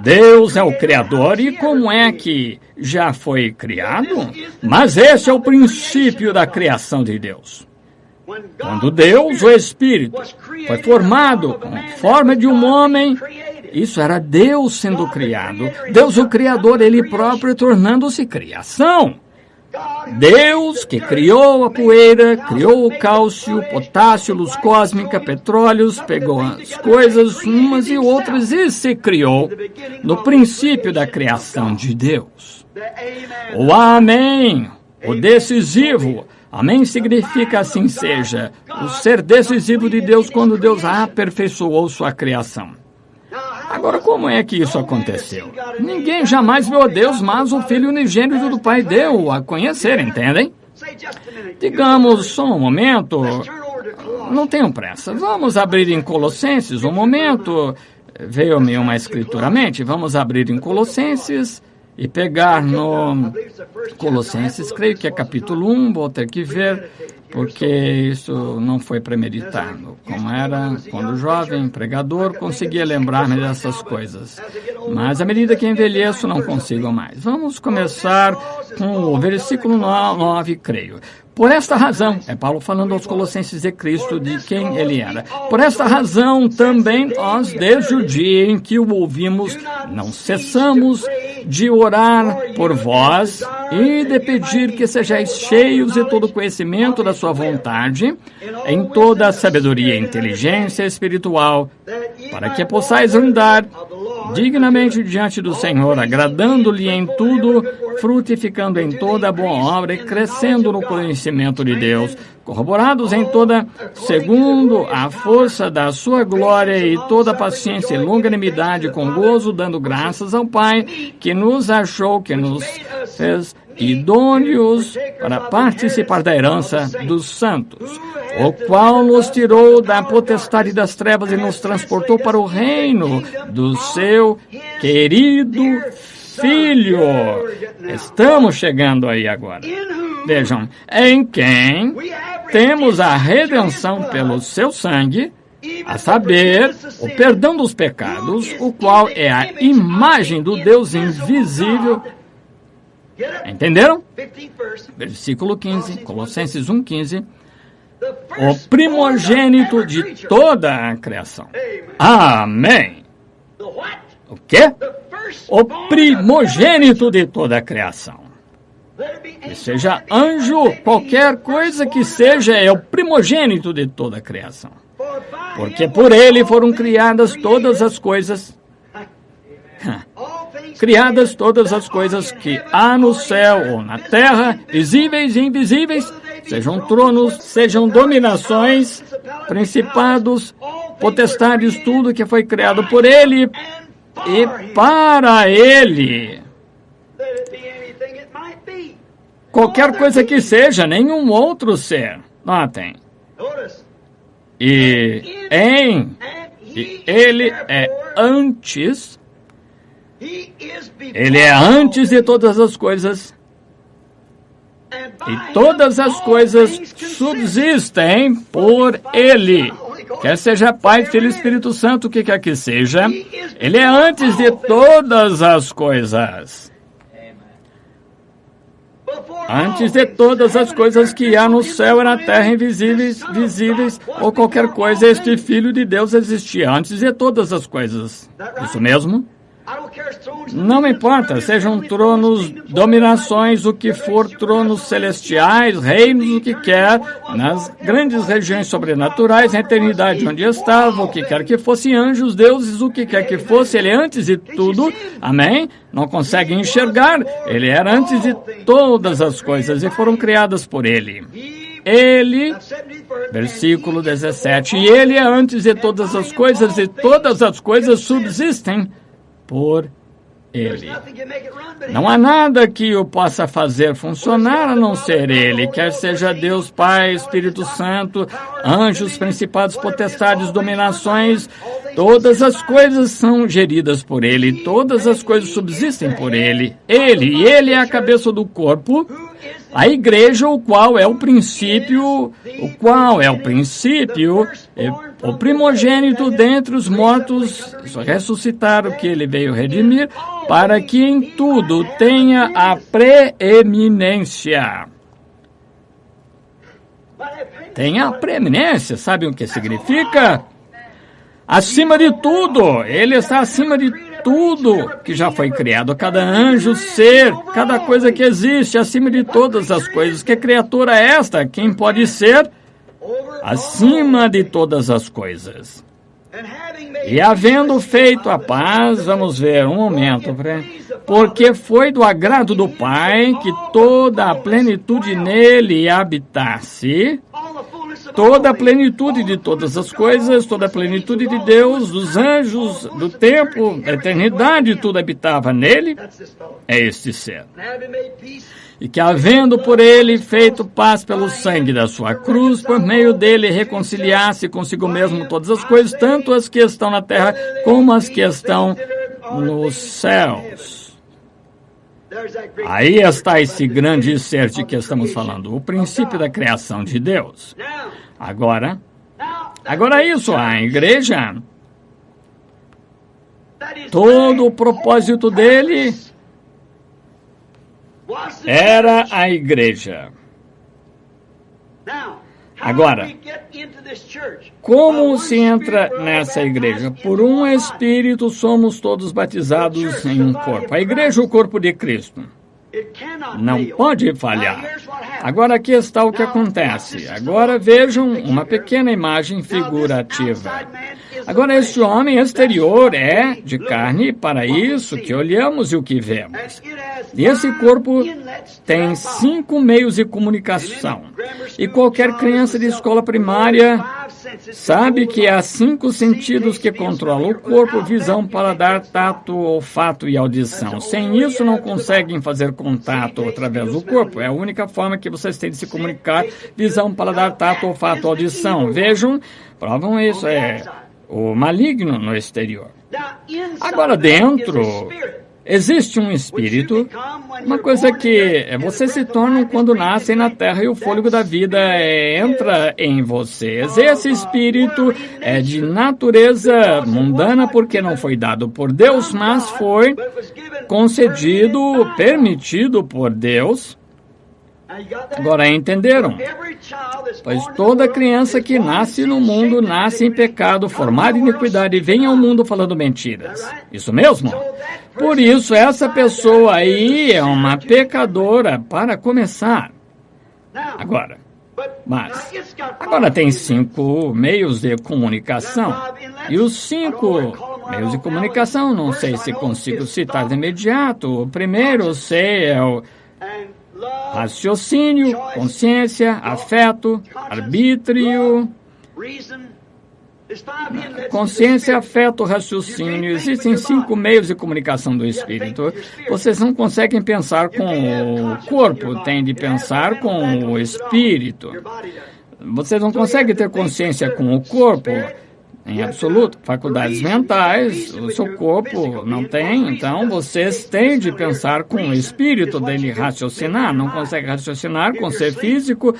Speaker 1: Deus é o Criador, e como é que já foi criado? Mas esse é o princípio da criação de Deus. Quando Deus, o Espírito, foi formado com forma de um homem, isso era Deus sendo criado. Deus, o Criador, Ele próprio tornando-se criação. Deus, que criou a poeira, criou o cálcio, potássio, luz cósmica, petróleos, pegou as coisas umas e outras e se criou no princípio da criação de Deus. O Amém, o decisivo. Amém significa assim seja, o ser decisivo de Deus quando Deus aperfeiçoou sua criação. Agora, como é que isso aconteceu? Ninguém jamais viu a Deus, mas o Filho unigênito do Pai deu a conhecer, entendem? Digamos, só um momento, não tenham pressa. Vamos abrir em Colossenses, um momento. Veio-me uma escritura à mente. Vamos abrir em Colossenses e pegar no Colossenses, creio que é capítulo 1, vou ter que ver, porque isso não foi premeditado. Como era quando jovem, pregador, conseguia lembrar-me dessas coisas. Mas à medida que envelheço, não consigo mais. Vamos começar com o versículo 9, creio. Por esta razão, é Paulo falando aos Colossenses de Cristo, de quem ele era. Por esta razão, também nós, desde o dia em que o ouvimos, não cessamos de orar por vós e de pedir que sejais cheios de todo o conhecimento da sua vontade, em toda a sabedoria e inteligência espiritual, para que possais andar dignamente diante do Senhor, agradando-lhe em tudo, frutificando em toda boa obra e crescendo no conhecimento de Deus, corroborados em toda, segundo a força da sua glória e toda paciência e longanimidade com gozo, dando graças ao Pai, que nos achou, que nos fez idôneos para participar da herança dos santos, o qual nos tirou da potestade das trevas e nos transportou para o reino do seu querido Filho. Estamos chegando aí agora. Vejam, em quem temos a redenção pelo seu sangue, a saber, o perdão dos pecados, o qual é a imagem do Deus invisível. Entenderam? Versículo 15, Colossenses 1,15. O primogênito de toda a criação. Amém. O quê? O primogênito de toda a criação. Que seja anjo, qualquer coisa que seja, é o primogênito de toda a criação. Porque por ele foram criadas todas as coisas. Criadas todas as coisas que há no céu ou na terra, visíveis e invisíveis, sejam tronos, sejam dominações, principados, potestades, tudo que foi criado por ele e para ele. Qualquer coisa que seja, nenhum outro ser. Notem. E ele é antes. Ele é antes de todas as coisas. E todas as coisas subsistem por ele. Quer seja Pai, Filho e Espírito Santo, o que quer que seja, ele é antes de todas as coisas. Antes de todas as coisas que há no céu e na terra, invisíveis, visíveis, ou qualquer coisa, este Filho de Deus existia antes de todas as coisas. Isso mesmo? Não importa, sejam tronos, dominações, o que for, tronos celestiais, reinos, o que quer, nas grandes regiões sobrenaturais, na eternidade onde estava, o que quer que fosse, anjos, deuses, o que quer que fosse, ele é antes de tudo, amém? Não consegue enxergar, ele era antes de todas as coisas e foram criadas por ele. Ele, versículo 17, e ele é antes de todas as coisas e todas as coisas subsistem por ele. Não há nada que o possa fazer funcionar a não ser ele, quer seja Deus Pai, Espírito Santo, anjos, principados, potestades, dominações, todas as coisas são geridas por ele, todas as coisas subsistem por ele. Ele é a cabeça do corpo, a igreja, o qual é o princípio, o primogênito dentre os mortos, ressuscitar o que ele veio redimir, para que em tudo tenha a preeminência. Tenha a preeminência, sabe o que significa? Acima de tudo, ele está acima de tudo que já foi criado, cada anjo, ser, cada coisa que existe, acima de todas as coisas. Que criatura é esta? Quem pode ser? Acima de todas as coisas. E havendo feito a paz, vamos ver um momento, porque foi do agrado do Pai que toda a plenitude nele habitasse, toda a plenitude de todas as coisas, toda a plenitude de Deus, dos anjos, do tempo, da eternidade, tudo habitava nele, é este ser. E que, havendo por ele feito paz pelo sangue da sua cruz, por meio dele reconciliasse consigo mesmo todas as coisas, tanto as que estão na terra como as que estão nos céus. Aí está esse grande ser de que estamos falando, o princípio da criação de Deus. Agora isso, a igreja, todo o propósito dele era a igreja. Agora, como se entra nessa igreja? Por um Espírito somos todos batizados em um corpo. A igreja é o corpo de Cristo. Não pode falhar. Agora aqui está o que acontece. Agora vejam uma pequena imagem figurativa. Agora, este homem exterior é de carne, para isso que olhamos e o que vemos. E esse corpo tem 5 meios de comunicação. E qualquer criança de escola primária sabe que há 5 sentidos que controlam o corpo: visão, paladar, tato, olfato e audição. Sem isso, não conseguem fazer contato através do corpo. É a única forma que vocês têm de se comunicar: visão, paladar, tato, olfato, audição. Vejam, provam isso, é o maligno no exterior. Agora, dentro, existe um espírito, uma coisa que vocês se tornam quando nascem na terra e o fôlego da vida entra em vocês. Esse espírito é de natureza mundana porque não foi dado por Deus, mas foi concedido, permitido por Deus. Agora entenderam? Pois toda criança que nasce no mundo nasce em pecado, formada em iniquidade, e vem ao mundo falando mentiras. Isso mesmo? Por isso, essa pessoa aí é uma pecadora, para começar. Agora tem 5 meios de comunicação. E os 5 meios de comunicação, não sei se consigo citar de imediato. O primeiro, sei, é o raciocínio, consciência, afeto, arbítrio. Consciência, afeto, raciocínio. Existem 5 meios de comunicação do espírito. Vocês não conseguem pensar com o corpo, têm de pensar com o espírito. Vocês não conseguem ter consciência com o corpo, em absoluto. Faculdades mentais, o seu corpo não tem, então vocês têm de pensar com o espírito, dele raciocinar. Não consegue raciocinar com o ser físico,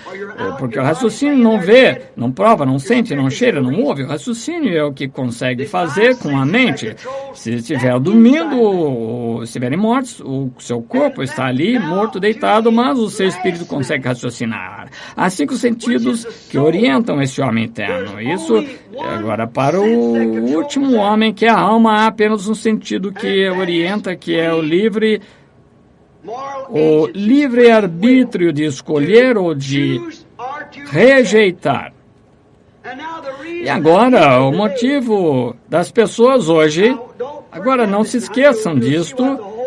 Speaker 1: porque o raciocínio não vê, não prova, não sente, não cheira, não ouve. O raciocínio é o que consegue fazer com a mente. Se estiver dormindo ou estiverem mortos, o seu corpo está ali, morto, deitado, mas o seu espírito consegue raciocinar. Há 5 sentidos que orientam esse homem interno. Isso, agora, para o último homem, que é a alma, há apenas um sentido que orienta, que é o livre-arbítrio de escolher ou de rejeitar. E agora, o motivo das pessoas hoje, agora não se esqueçam disto,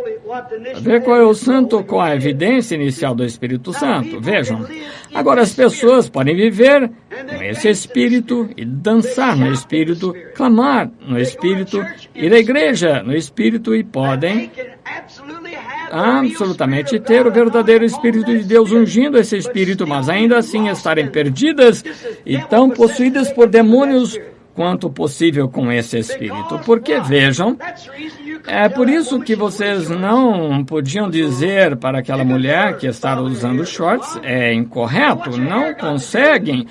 Speaker 1: ver qual é o santo com a evidência inicial do Espírito Santo. Vejam, agora as pessoas podem viver com esse Espírito e dançar no Espírito, clamar no Espírito, ir à igreja no Espírito e podem absolutamente ter o verdadeiro Espírito de Deus ungindo esse Espírito, mas ainda assim estarem perdidas e tão possuídas por demônios quanto possível com esse Espírito. Porque, vejam, é por isso que vocês não podiam dizer para aquela mulher que estava usando shorts, é incorreto, não conseguem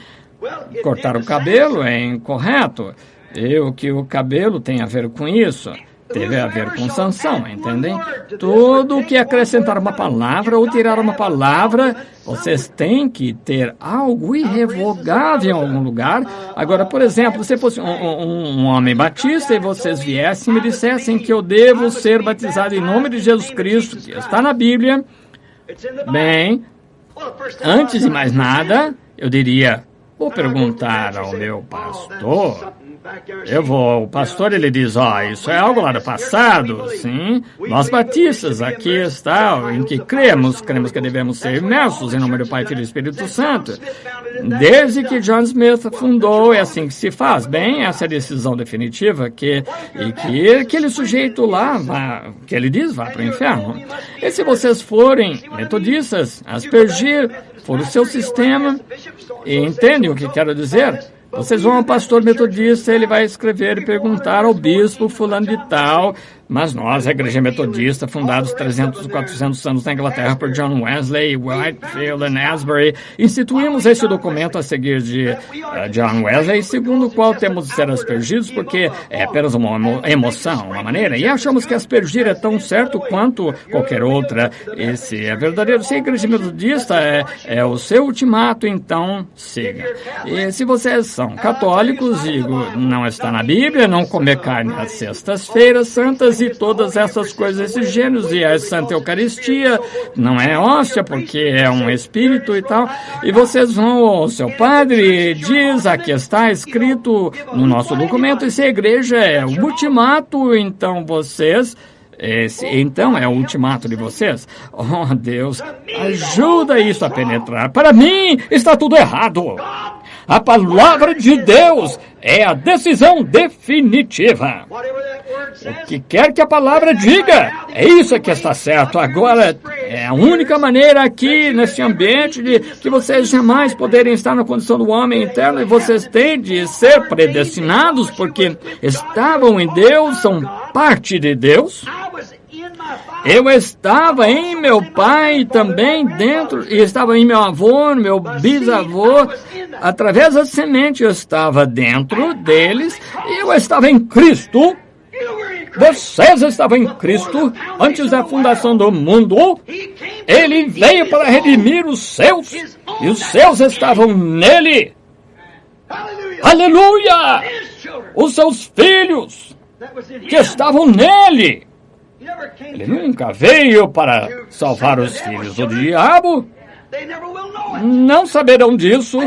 Speaker 1: cortar o cabelo, é incorreto. E o que o cabelo tem a ver com isso? Teve a ver com Sansão, entendem? Tudo o que acrescentar uma palavra ou tirar uma palavra, vocês têm que ter algo irrevogável em algum lugar. Agora, por exemplo, se fosse um homem batista e vocês viessem e me dissessem que eu devo ser batizado em nome de Jesus Cristo, que está na Bíblia, bem, antes de mais nada, eu diria, vou perguntar ao meu pastor. O pastor, ele diz, isso é algo lá do passado, sim. Nós batistas, aqui está em que cremos que devemos ser imersos em nome do Pai, Filho e Espírito Santo. Desde que John Smith fundou, é assim que se faz. Bem, essa é a decisão definitiva, que aquele sujeito lá, que ele diz, vá para o inferno. E se vocês forem metodistas, aspergir, for o seu sistema, e entendem o que quero dizer? Vocês vão ao pastor metodista, ele vai escrever e perguntar ao bispo fulano de tal, mas nós, a igreja metodista, fundados 300, 400 anos na Inglaterra por John Wesley, Whitefield e Asbury, instituímos esse documento a seguir de John Wesley, segundo o qual temos de ser aspergidos, porque é apenas uma emoção, uma maneira, e achamos que aspergir é tão certo quanto qualquer outra. Esse é verdadeiro. Se a igreja metodista é o seu ultimato, então siga. E se vocês são católicos, digo, não está na Bíblia, não comer carne às sextas-feiras santas, e todas essas coisas, esses gêneros, e a Santa Eucaristia não é hóstia, porque é um espírito e tal, e vocês vão, o seu padre diz, aqui está escrito no nosso documento, essa igreja é o ultimato, então vocês... então é o ultimato de vocês. Oh, Deus, ajuda isso a penetrar. Para mim, está tudo errado. A palavra de Deus é a decisão definitiva. O que quer que a palavra diga, é isso que está certo. Agora, é a única maneira aqui, neste ambiente, de que vocês jamais poderem estar na condição do homem interno, e vocês têm de ser predestinados, porque estavam em Deus, são parte de Deus. Eu estava em meu pai também dentro, e estava em meu avô, meu bisavô, através da semente eu estava dentro deles, e eu estava em Cristo. Vocês estavam em Cristo antes da fundação do mundo. Ele veio para redimir os seus, e os seus estavam nele. Aleluia! Os seus filhos que estavam nele. Ele nunca veio para salvar os filhos do diabo. Não saberão disso.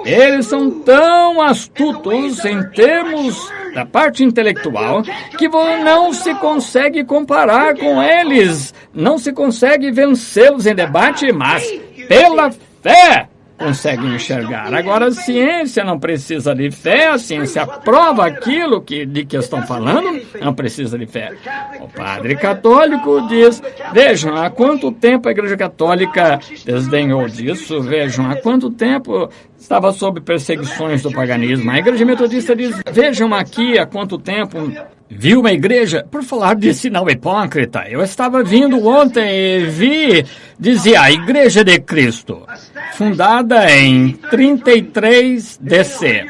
Speaker 1: Eles são tão astutos em termos da parte intelectual que não se consegue comparar com eles. Não se consegue vencê-los em debate, mas pela fé conseguem enxergar. Agora, a ciência não precisa de fé, a ciência prova aquilo de que estão falando, não precisa de fé. O padre católico diz, vejam, há quanto tempo a Igreja Católica desdenhou disso, vejam, há quanto tempo estava sob perseguições do paganismo. A Igreja Metodista diz, vejam aqui há quanto tempo viu uma igreja, por falar de sinal hipócrita, eu estava vindo ontem e dizia a Igreja de Cristo, fundada em 33 DC.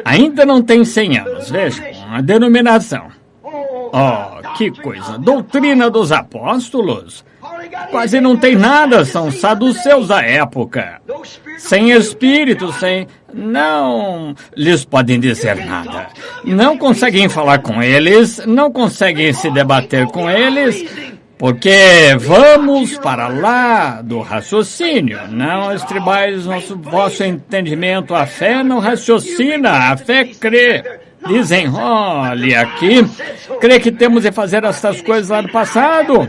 Speaker 1: Ainda não tem 100 anos, vejam, a denominação. Oh, que coisa, doutrina dos apóstolos. Quase não tem nada, são saduceus da época. Sem espírito, não lhes podem dizer nada. Não conseguem falar com eles, não conseguem se debater com eles, porque vamos para lá do raciocínio. Não estribais vosso entendimento, a fé não raciocina, a fé crê. Dizem, olha aqui, crê que temos de fazer essas coisas lá do passado.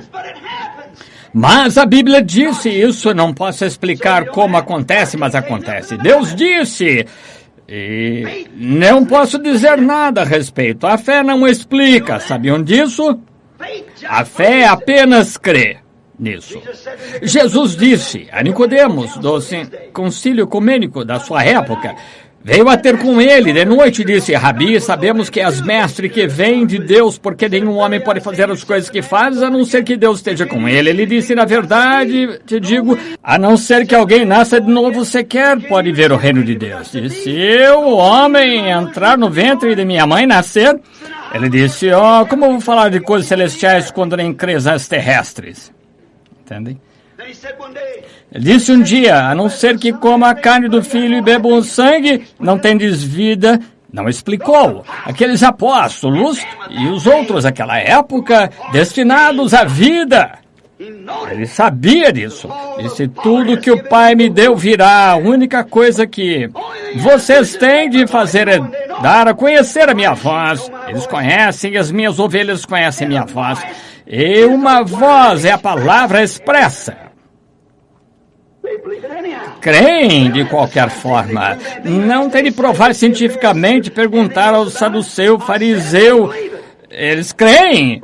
Speaker 1: Mas a Bíblia disse isso, não posso explicar como acontece, mas acontece. Deus disse, e não posso dizer nada a respeito. A fé não explica, sabiam disso? A fé apenas crê nisso. Jesus disse a Nicodemos, do concílio ecumênico da sua época, veio a ter com ele de noite e disse, Rabi, sabemos que és mestre que vem de Deus, porque nenhum homem pode fazer as coisas que faz, a não ser que Deus esteja com ele. Ele disse, na verdade, te digo, a não ser que alguém nasça de novo, sequer pode ver o reino de Deus. E se eu, o homem, entrar no ventre de minha mãe, nascer, ele disse, como eu vou falar de coisas celestiais quando nem crês nas terrestres? Entendem? Ele disse um dia, a não ser que coma a carne do filho e beba o sangue, não tendes vida. Não explicou. Aqueles apóstolos e os outros daquela época, destinados à vida. Ele sabia disso. Disse, tudo que o Pai me deu virá. A única coisa que vocês têm de fazer é dar a conhecer a minha voz. Eles conhecem, as minhas ovelhas conhecem a minha voz. E uma voz é a palavra expressa. Creem de qualquer forma. Não tem de provar cientificamente, perguntar ao saduceu, fariseu. Eles creem,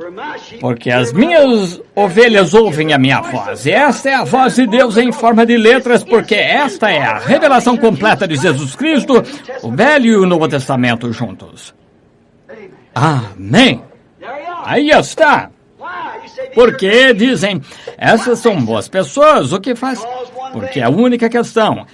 Speaker 1: porque as minhas ovelhas ouvem a minha voz. E esta é a voz de Deus em forma de letras, porque esta é a revelação completa de Jesus Cristo, o Velho e o Novo Testamento juntos. Amém. Aí está. Porque dizem, essas são boas pessoas, o que faz? Porque a única questão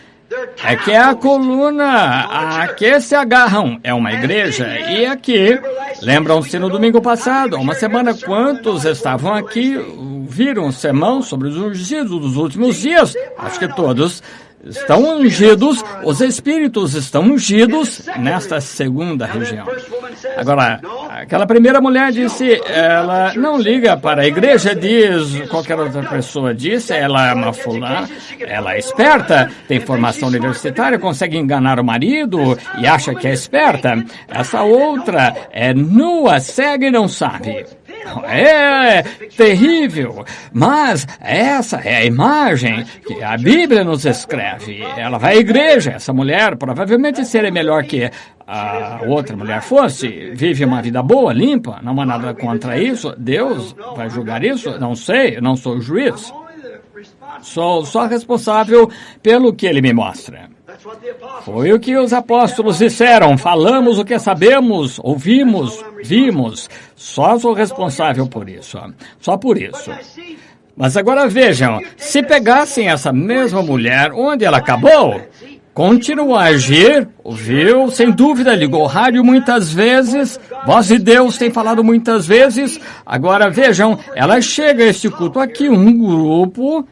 Speaker 1: é que a coluna a que se agarram é uma igreja. E aqui, lembram-se no domingo passado, há uma semana, quantos estavam aqui, viram um sermão sobre os ungidos dos últimos dias? Acho que todos. estão ungidos, os espíritos estão ungidos nesta segunda região. Agora, aquela primeira mulher disse, ela não liga para a igreja, diz, qualquer outra pessoa disse, ela é uma fulana, ela é esperta, tem formação universitária, consegue enganar o marido e acha que é esperta. Essa outra é nua, cega e não sabe. É terrível, mas essa é a imagem que a Bíblia nos escreve. Ela vai à igreja, essa mulher provavelmente seria melhor que a outra mulher fosse, vive uma vida boa, limpa, não há nada contra isso. Deus vai julgar isso? Não sei, não sou juiz. Sou só responsável pelo que ele me mostra. Foi o que os apóstolos disseram, falamos o que sabemos, ouvimos, vimos. Só sou responsável por isso, só por isso. Mas agora vejam, se pegassem essa mesma mulher, onde ela acabou, continuou a agir, ouviu, sem dúvida, ligou o rádio muitas vezes, voz de Deus tem falado muitas vezes. Agora vejam, ela chega a este culto aqui, um grupo,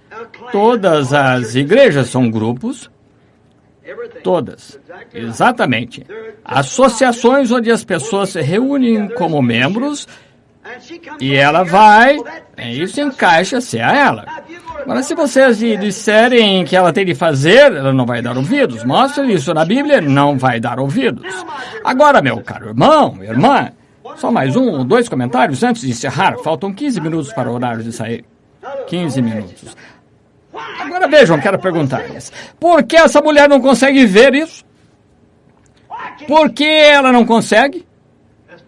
Speaker 1: todas as igrejas são grupos, todas, exatamente. Associações onde as pessoas se reúnem como membros e ela vai, isso encaixa-se a ela. Agora, se vocês disserem que ela tem de fazer, ela não vai dar ouvidos. Mostre isso na Bíblia, não vai dar ouvidos. Agora, meu caro irmão, irmã, só mais dois comentários antes de encerrar. Faltam 15 minutos para o horário de sair. 15 minutos. Agora vejam, quero perguntar-lhes. Por que essa mulher não consegue ver isso? Por que ela não consegue?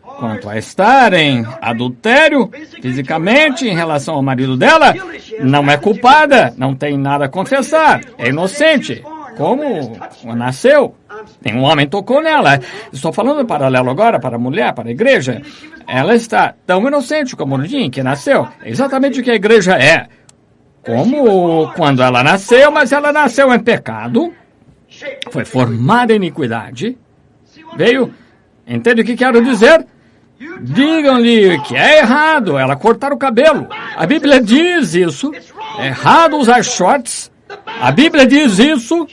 Speaker 1: Quanto a estar em adultério, fisicamente, em relação ao marido dela, não é culpada, não tem nada a confessar, é inocente. Como nasceu? Nenhum homem tocou nela. Estou falando paralelo agora para a mulher, para a igreja. Ela está tão inocente como o dia em que nasceu. É exatamente o que a igreja é. Como quando ela nasceu, mas ela nasceu em pecado, foi formada em iniquidade, veio, entende o que quero dizer? Digam-lhe que é errado ela cortar o cabelo. A Bíblia diz isso. É errado usar shorts. A Bíblia diz isso.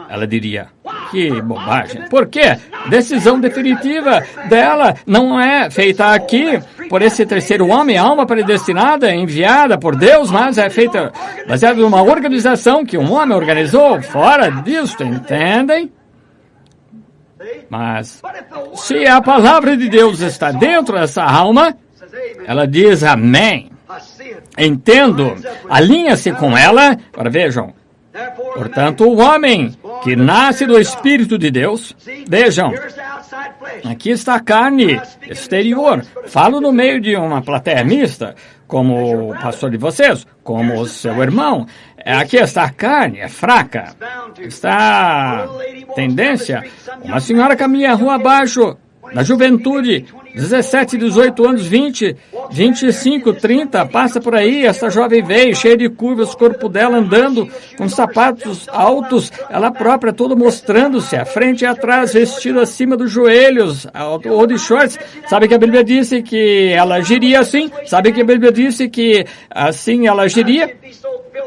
Speaker 1: Ela diria, que bobagem. Por quê? Decisão definitiva dela não é feita aqui por esse terceiro homem, alma predestinada, enviada por Deus, mas é feita baseada numa organização que um homem organizou. Fora disso, entendem? Mas se a palavra de Deus está dentro dessa alma, ela diz amém. Entendo. Alinha-se com ela. Agora vejam. Portanto, o homem que nasce do Espírito de Deus, vejam, aqui está a carne exterior. Falo no meio de uma plateia mista, como o pastor de vocês, como o seu irmão. Aqui está a carne, é fraca. Está a tendência. Uma senhora caminha a rua abaixo, da juventude, 17, 18 anos, 20, 25, 30, passa por aí, essa jovem veio, cheia de curvas, o corpo dela andando com sapatos altos, ela própria toda mostrando-se, à frente e atrás, vestido acima dos joelhos, ou de shorts. Sabe que a Bíblia disse que ela agiria assim? Sabe que a Bíblia disse que assim ela agiria?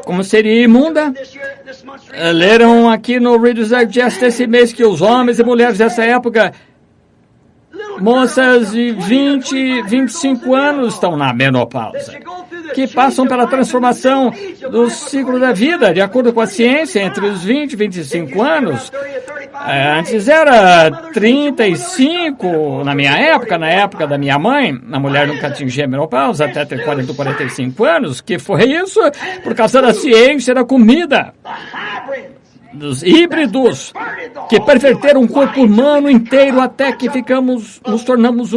Speaker 1: Como seria imunda? Leram aqui no Reader's Digest esse mês que os homens e mulheres dessa época, moças de 20, 25 anos estão na menopausa, que passam pela transformação do ciclo da vida, de acordo com a ciência, entre os 20 e 25 anos. Antes era 35, na minha época, na época da minha mãe, a mulher nunca atingia a menopausa, até ter 40, 45 anos. Que foi isso? Por causa da ciência da comida. Dos híbridos que perverteram o corpo humano inteiro até que nos tornamos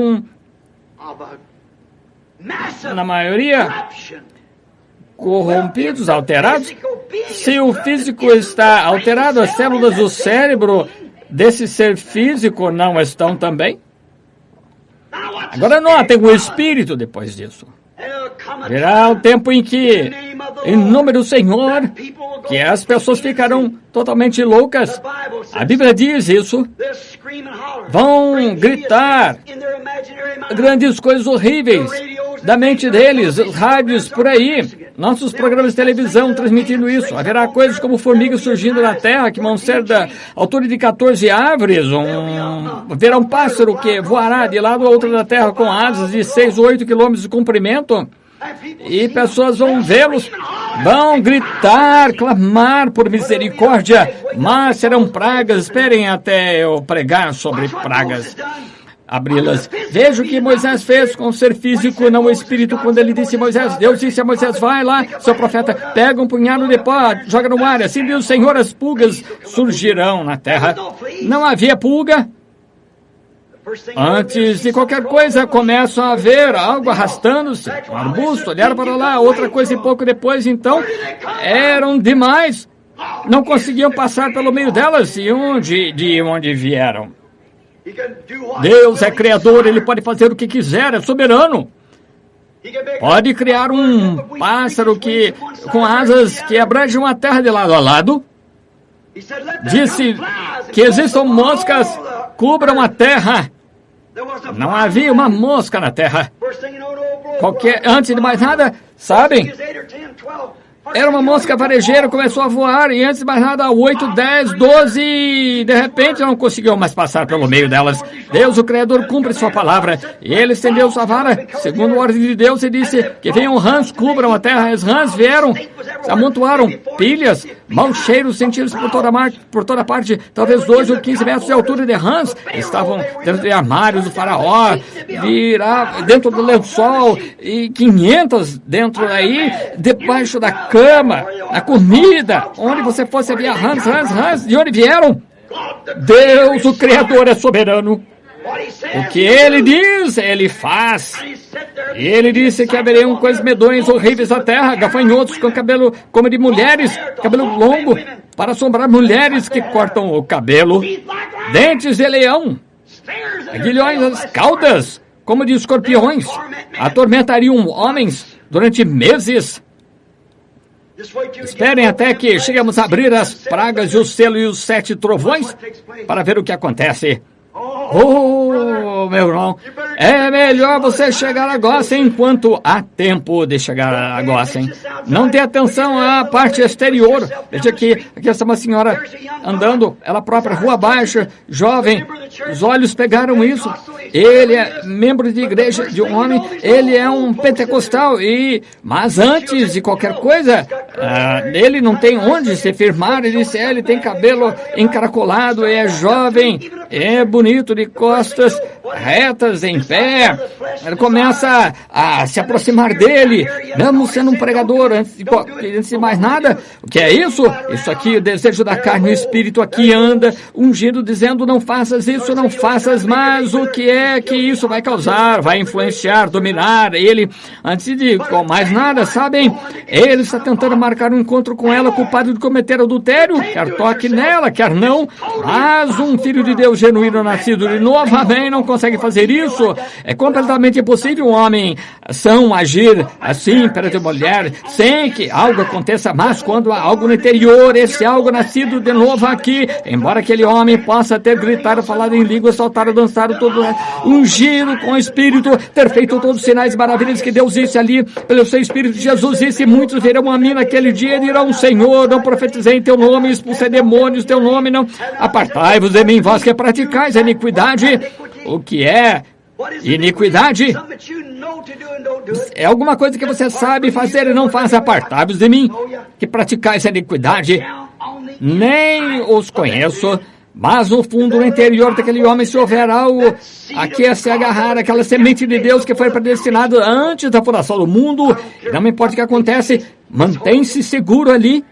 Speaker 1: na maioria, corrompidos, alterados. Se o físico está alterado, as células do cérebro desse ser físico não estão também. Agora notem o espírito depois disso. Virá o tempo em que, em nome do Senhor, que as pessoas ficarão totalmente loucas. A Bíblia diz isso. Vão gritar grandes coisas horríveis da mente deles, os rádios por aí, nossos programas de televisão transmitindo isso. Haverá coisas como formigas surgindo na terra que vão ser da altura de 14 árvores. Haverá um pássaro que voará de lado a outro da terra com asas de 6 ou 8 quilômetros de comprimento. E pessoas vão vê-los, vão gritar, clamar por misericórdia, mas serão pragas. Esperem até eu pregar sobre pragas. Abri-las. Veja o que Moisés fez com o ser físico, não o espírito, quando ele disse a Moisés. Deus disse a Moisés, vai lá, seu profeta, pega um punhado de pó, joga no ar, assim diz o Senhor, as pulgas surgirão na terra. Não havia pulga. Antes de qualquer coisa, começam a ver algo arrastando-se, um arbusto, olharam para lá, outra coisa e pouco depois, então, eram demais. Não conseguiam passar pelo meio delas, e de onde vieram. Deus é criador, Ele pode fazer o que quiser, é soberano. Pode criar um pássaro com asas que abrangem a terra de lado a lado. Disse que existam moscas, cubram a terra. Não havia uma mosca na terra. Antes de mais nada, sabem? Era uma mosca varejeira, começou a voar, e antes de mais nada, 8, 10, 12, e de repente não conseguiu mais passar pelo meio delas. Deus, o Criador, cumpre sua palavra. E ele estendeu sua vara, segundo a ordem de Deus, e disse que venham rãs, cubram a terra. Os rãs vieram, se amontoaram, pilhas, maus cheiros sentidos por toda parte, talvez 12 ou 15 metros de altura de rãs. Estavam dentro de armários do faraó, dentro do lençol, e 500 dentro daí, debaixo da cama, a comida, onde você fosse havia rãs, de onde vieram? Deus, o Criador, é soberano. O que Ele diz, Ele faz. Ele disse que haveriam coisas medonhas, horríveis na terra, gafanhotos com cabelo como de mulheres, cabelo longo, para assombrar mulheres que cortam o cabelo, dentes de leão, aguilhões as caudas, como de escorpiões, atormentariam homens durante meses. Esperem até que cheguemos a abrir as pragas e o selo e os 7 trovões para ver o que acontece. Oh, meu irmão, é melhor você chegar a Gósen enquanto há tempo de chegar a Gósen. Não dê atenção à parte exterior. Veja aqui está uma senhora andando, ela própria, rua abaixo, jovem. Os olhos pegaram isso. Ele é membro de igreja, de um homem, ele é um pentecostal, mas antes de qualquer coisa, ele não tem onde se firmar. Ele disse, ele tem cabelo encaracolado, é jovem, é bonito, de costas retas, em pé. Ele começa a se aproximar dele, mesmo sendo um pregador, antes de mais nada. O que é isso? Isso aqui, o desejo da carne, o espírito aqui anda ungindo, dizendo, não faças isso, não faças, mas o que é que isso vai causar? Vai influenciar, dominar ele. Antes de mais nada, sabem? Ele está tentando marcar um encontro com ela, culpado de cometer adultério, quer toque nela, quer não, mas um filho de Deus genuíno, nascido de novo, amém, não consegue fazer isso. É completamente impossível um homem são agir assim perante a mulher, sem que algo aconteça, mas quando há algo no interior, esse algo nascido de novo aqui, embora aquele homem possa ter gritado, falado em línguas, saltado, dançado, todo ungido com o Espírito, ter feito todos os sinais e maravilhas que Deus disse ali, pelo seu Espírito, Jesus disse, muitos verão a mim naquele dia e dirão, Senhor, não profetizei em teu nome, expulsei demônios, teu nome não, apartai-vos de mim, vós que praticais a iniquidade. O que é iniquidade? É alguma coisa que você sabe fazer e não faz. Apartai-vos de mim, que praticais a iniquidade. Nem os conheço, mas no fundo, no interior daquele homem, se houver algo aqui a se agarrar, aquela semente de Deus que foi predestinada antes da fundação do mundo, não importa o que acontece, mantém-se seguro ali.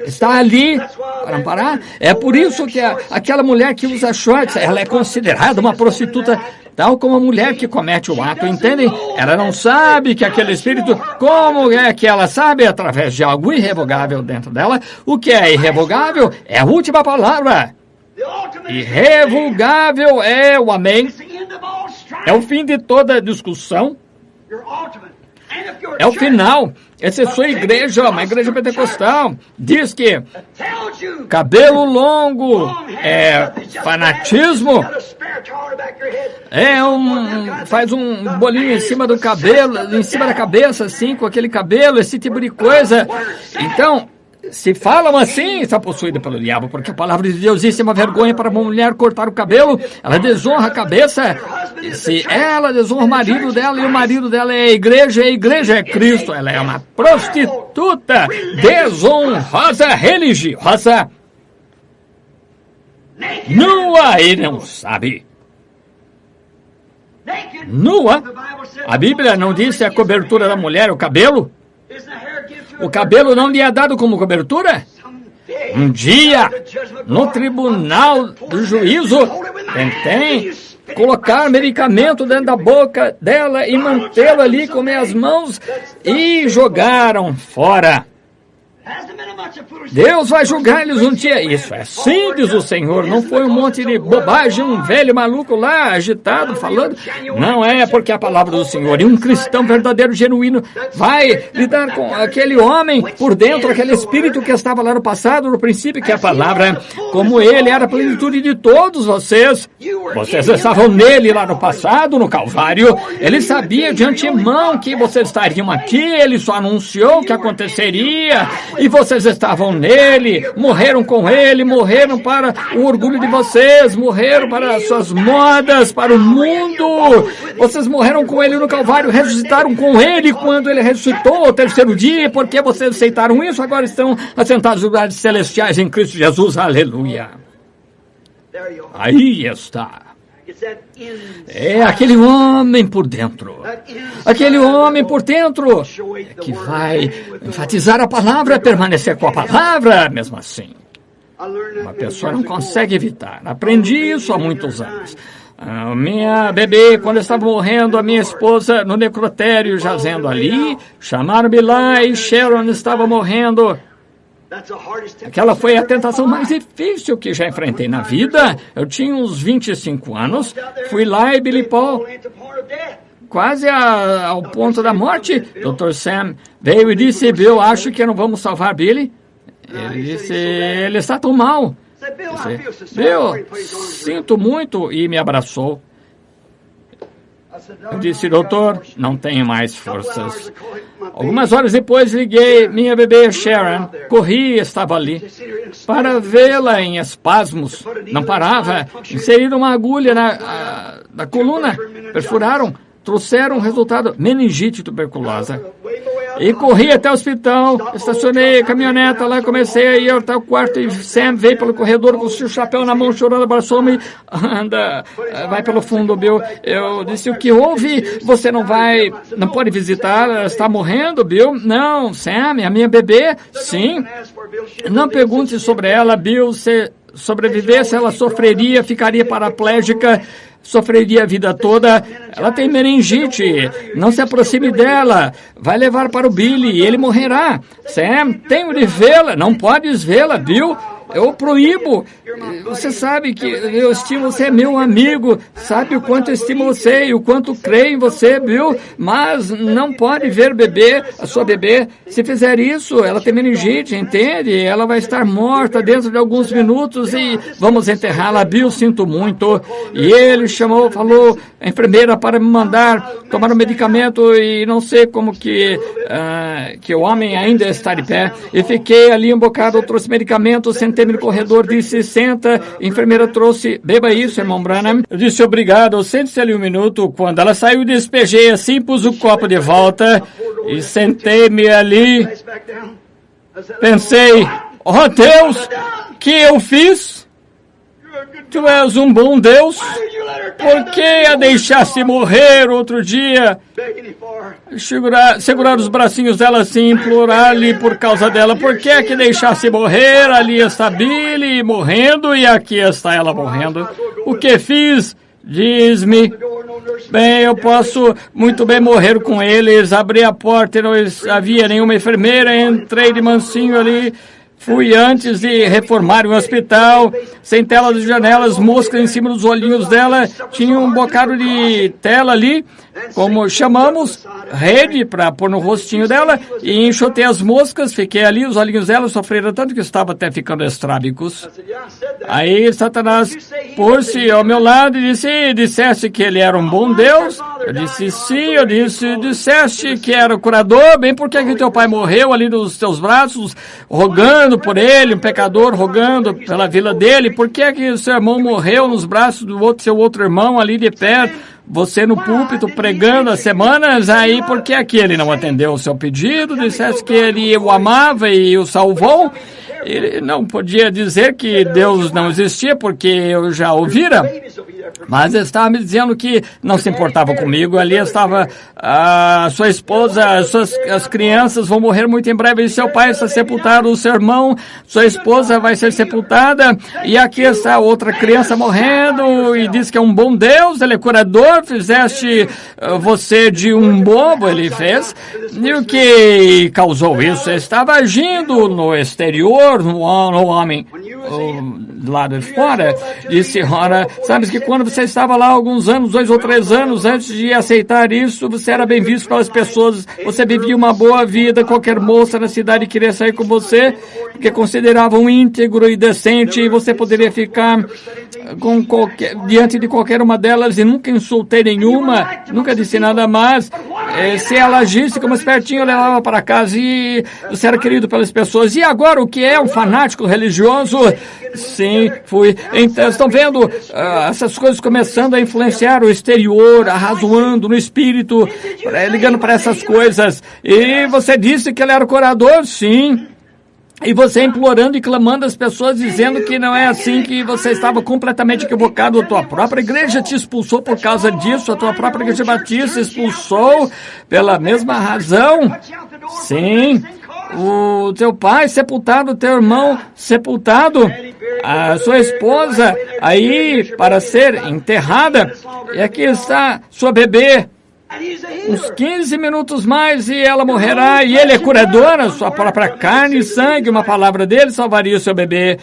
Speaker 1: Está ali para amparar. É por isso que aquela mulher que usa shorts, ela é considerada uma prostituta, tal como a mulher que comete o ato, entendem? Ela não sabe que aquele espírito, como é que ela sabe? Através de algo irrevogável dentro dela. O que é irrevogável é a última palavra. Irrevogável é o amém. É o fim de toda discussão. É o final. Essa é sua igreja, uma igreja pentecostal. Diz que cabelo longo é fanatismo. Faz um bolinho em cima do cabelo, em cima da cabeça, assim, com aquele cabelo, esse tipo de coisa. Então, se falam assim, está possuída pelo diabo, porque a palavra de Deus diz: é uma vergonha para uma mulher cortar o cabelo, ela desonra a cabeça. Se ela desonra o marido dela, e o marido dela é a igreja é Cristo, ela é uma prostituta desonrosa, religiosa, nua e não sabe. Nua? A Bíblia não disse a cobertura da mulher, o cabelo? O cabelo não lhe é dado como cobertura? Um dia, no tribunal do juízo, tentei colocar medicamento dentro da boca dela e mantê-la ali com minhas mãos e jogaram fora. Deus vai julgar eles um dia. Isso é sim, diz o Senhor. Não foi um monte de bobagem, um velho maluco lá, agitado, falando. Não é, porque a palavra do Senhor. E um cristão verdadeiro, genuíno, vai lidar com aquele homem por dentro, aquele espírito que estava lá no passado, no princípio, que é a palavra. Como ele era a plenitude de todos vocês. Vocês estavam nele lá no passado, no Calvário. Ele sabia de antemão que vocês estariam aqui. Ele só anunciou o que aconteceria. E vocês estavam nele, morreram com ele, morreram para o orgulho de vocês, morreram para as suas modas, para o mundo. Vocês morreram com ele no Calvário, ressuscitaram com ele quando ele ressuscitou ao terceiro dia. Porque vocês aceitaram isso, agora estão assentados nos lugares celestiais em Cristo Jesus. Aleluia. Aí está. É aquele homem por dentro. Aquele homem por dentro que vai enfatizar a palavra, permanecer com a palavra, mesmo assim. Uma pessoa não consegue evitar. Aprendi isso há muitos anos. A minha bebê, quando estava morrendo, a minha esposa no necrotério jazendo ali, chamaram-me lá e Sharon estava morrendo. Aquela foi a tentação mais difícil que já enfrentei na vida. Eu tinha uns 25 anos, fui lá e Billy Paul, quase ao ponto da morte. Dr. Sam veio e disse: Bill, acho que não vamos salvar Billy. Ele disse: ele está tão mal. Bill, sinto muito, e me abraçou. Eu disse: doutor, não tenho mais forças. Algumas horas depois na minha bebê Sharon, corri e estava ali para vê-la em espasmos. Não parava. Inseriram uma agulha na coluna, perfuraram, trouxeram o resultado: meningite tuberculosa. E corri até o hospital, estacionei a caminhoneta lá, comecei a ir até o quarto e Sam veio pelo corredor com o seu chapéu na mão, chorando, abraçou-me. Anda, vai pelo fundo, Bill. Eu disse: o que houve? Você não pode visitar? Ela está morrendo, Bill? Não, Sam, a minha bebê? Sim. Não pergunte sobre ela, Bill. Se sobrevivesse, ela sofreria, ficaria paraplégica, sofreria a vida toda. Ela tem meningite. Não se aproxime dela. Vai levar para o Billy e ele morrerá. Sam, tenho de vê-la. Não podes vê-la, Bill. Eu proíbo. Você sabe que eu estimo você, é meu amigo. Sabe o quanto eu estimo você e o quanto creio em você, Bill. Mas não pode ver a sua bebê. Se fizer isso, ela tem meningite, entende? Ela vai estar morta dentro de alguns minutos e vamos enterrá-la. Bill, sinto muito. E ele falou a enfermeira para me mandar tomar um medicamento e não sei como que o homem ainda está de pé. E fiquei ali um bocado, eu trouxe medicamento, sentei no corredor, disse: senta. A enfermeira trouxe: beba isso, irmão Branham. Eu disse: obrigado, sente-se ali um minuto. Quando ela saiu, despejei assim, pus o copo de volta e sentei-me ali. Pensei: oh Deus, que eu fiz? Tu és um bom Deus. Por que a deixasse morrer outro dia? Segurar os bracinhos dela assim, implorar-lhe por causa dela. Por que que deixasse morrer? Ali está Billy morrendo e aqui está ela morrendo. O que fiz? Diz-me. Bem, eu posso muito bem morrer com eles. Abri a porta e não havia nenhuma enfermeira. Entrei de mansinho ali. Fui antes de reformar o hospital, sem telas de janelas, moscas em cima dos olhinhos dela, tinha um bocado de tela ali, como chamamos, rede para pôr no rostinho dela, e enxotei as moscas, fiquei ali, os olhinhos dela sofreram tanto que estava até ficando estrábicos. Aí Satanás pôs-se ao meu lado e disseste que ele era um bom Deus? Eu disse sim, disseste que era o curador, bem porque que teu pai morreu ali nos teus braços, rogando por ele, um pecador rogando pela vida dele, por que o seu irmão morreu nos braços do seu outro irmão ali de perto, você no púlpito pregando há semanas, aí por que ele não atendeu o seu pedido, disseste que ele o amava e o salvou? Ele não podia dizer que Deus não existia, porque eu já ouvira, mas estava me dizendo que não se importava comigo. Ali estava a sua esposa, as crianças vão morrer muito em breve, e seu pai está sepultado, o seu irmão, sua esposa vai ser sepultada, e aqui está outra criança morrendo, e diz que é um bom Deus, ele é curador, fizeste você de um bobo, ele fez, e o que causou isso? Estava agindo no exterior, no homem do lado de fora. Disse, ora, sabes que quando você estava lá alguns anos, 2 ou 3 anos, antes de aceitar isso, você era bem visto pelas pessoas, você vivia uma boa vida, qualquer moça na cidade queria sair com você, porque consideravam íntegro e decente, e você poderia ficar diante de qualquer uma delas, e nunca insultei nenhuma, nunca disse nada mais. Se ela agisse como espertinho, eu levava para casa, e você era querido pelas pessoas. E agora, o que é um fanático religioso? Sim, fui. Então, estão vendo essas coisas começando a influenciar o exterior, arrazoando no espírito, ligando para essas coisas. E você disse que ele era o curador? Sim. E você implorando e clamando às pessoas, dizendo que não é assim, que você estava completamente equivocado. A tua própria igreja te expulsou por causa disso, a tua própria igreja batista expulsou pela mesma razão. Sim. O teu pai sepultado, o teu irmão sepultado, a sua esposa aí para ser enterrada, e aqui está sua bebê, uns 15 minutos mais e ela morrerá, e ele é curador, a sua própria carne e sangue, uma palavra dele salvaria o seu bebê.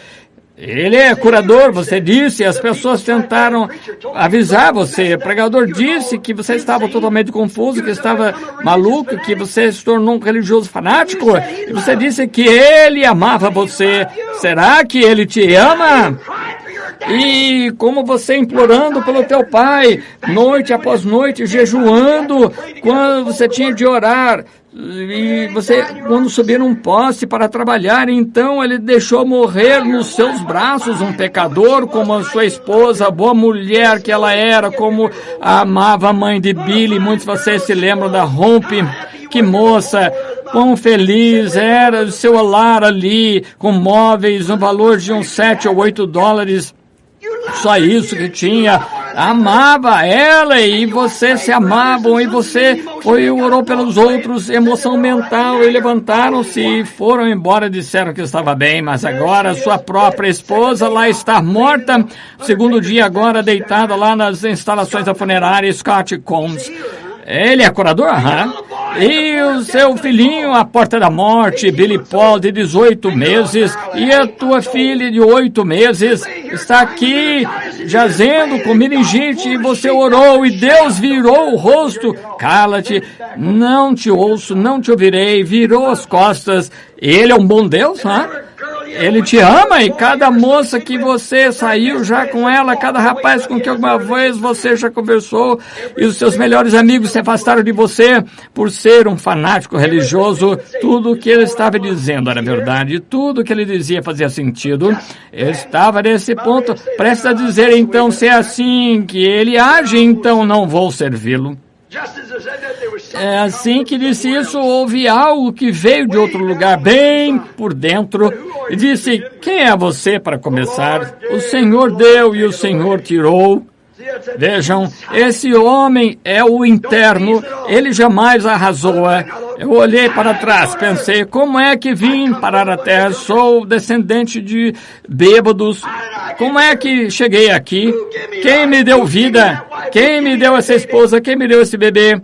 Speaker 1: Ele é curador, você disse, as pessoas tentaram avisar você, o pregador disse que você estava totalmente confuso, que estava maluco, que você se tornou um religioso fanático, e você disse que ele amava você. Será que ele te ama? E como você implorando pelo teu pai, noite após noite, jejuando, quando você tinha de orar, e você, quando subir num poste para trabalhar, então ele deixou morrer nos seus braços um pecador, como a sua esposa, a boa mulher que ela era, como amava a mãe de Billy. Muitos de vocês se lembram da Rompe, que moça, quão feliz era o seu lar ali, com móveis no valor de uns 7 ou 8 dólares. Só isso que tinha. Amava ela e você se amavam, e você orou pelos outros, emoção mental, e levantaram-se e foram embora, disseram que estava bem, mas agora sua própria esposa lá está morta, segundo dia agora deitada lá nas instalações da funerária Scott Combs. Ele é curador? E o seu filhinho à porta da morte, Billy Paul, de 18 meses, e a tua filha de 8 meses, está aqui jazendo com meningite, e você orou, e Deus virou o rosto. Cala-te, não te ouço, não te ouvirei, virou as costas. Ele é um bom Deus, Ele te ama, e cada moça que você saiu já com ela, cada rapaz com que alguma vez você já conversou, e os seus melhores amigos se afastaram de você por ser um fanático religioso. Tudo o que ele estava dizendo era verdade, tudo o que ele dizia fazia sentido. Ele estava nesse ponto, prestes a dizer, então, se é assim que ele age, então não vou servi-lo. É assim que disse isso, houve algo que veio de outro lugar, bem por dentro, e disse, quem é você para começar? O Senhor deu e o Senhor tirou. Vejam, esse homem é o interno, ele jamais arrasou. Eu olhei para trás, pensei, como é que vim parar a terra? Sou descendente de bêbados. Como é que cheguei aqui? Quem me deu vida? Quem me deu essa esposa? Quem me deu esse bebê?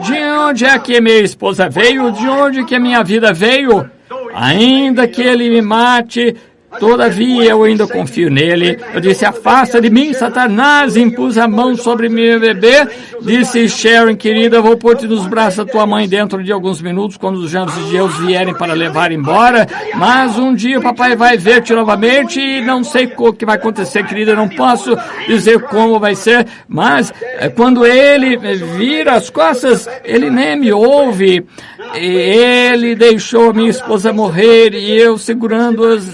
Speaker 1: De onde é que minha esposa veio? De onde que a minha vida veio? ainda que ele me mate, todavia eu ainda confio nele. Eu disse, afasta de mim, Satanás, impus a mão sobre meu bebê. Disse, Sharon, querida, vou pôr-te nos braços da tua mãe dentro de alguns minutos, quando os anjos de Deus vierem para levar embora. Mas um dia o papai vai ver-te novamente e não sei o que vai acontecer, querida. Eu não posso dizer como vai ser, mas quando ele vira as costas, ele nem me ouve. E ele deixou minha esposa morrer e eu segurando-as,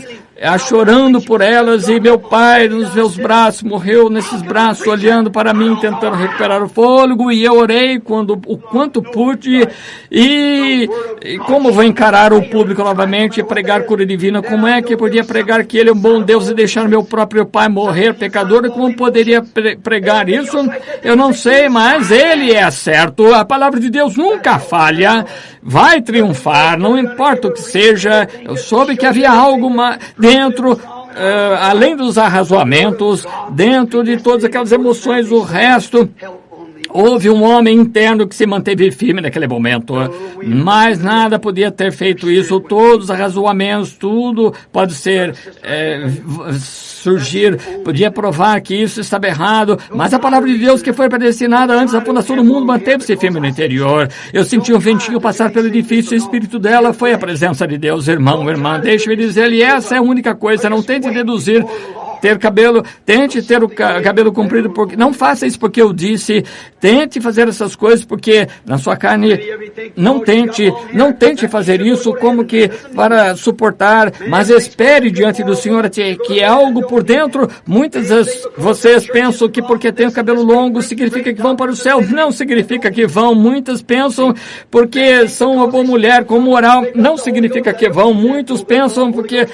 Speaker 1: chorando por elas, e meu pai nos meus braços, morreu nesses braços, olhando para mim, tentando recuperar o fôlego, e eu orei o quanto pude, e como vou encarar o público novamente e pregar cura divina? Como é que eu podia pregar que ele é um bom Deus e deixar meu próprio pai morrer pecador? Como poderia pregar isso? Eu não sei, mas ele é certo. A palavra de Deus nunca falha, vai triunfar, não importa o que seja. Eu soube que havia algo dentro, além dos arrazoamentos, dentro de todas aquelas emoções, o resto. Houve um homem interno que se manteve firme naquele momento, mas nada podia ter feito isso. Todos os arrazoamentos, tudo pode ser surgir, podia provar que isso estava errado, mas a palavra de Deus que foi predestinada antes da fundação do mundo manteve-se firme no interior. Eu senti um ventinho passar pelo edifício, o espírito dela foi a presença de Deus. Irmão, irmã, deixe-me dizer-lhe, essa é a única coisa, não tente deduzir. Ter cabelo, tente ter o cabelo comprido, porque não faça isso porque eu disse, tente fazer essas coisas porque na sua carne, não tente fazer isso como que para suportar, mas espere diante do Senhor que é algo por dentro. Muitas vezes vocês pensam que porque tem o cabelo longo significa que vão para o céu, não significa que vão. Muitas pensam porque são uma boa mulher com moral, não significa que vão. Muitos pensam porque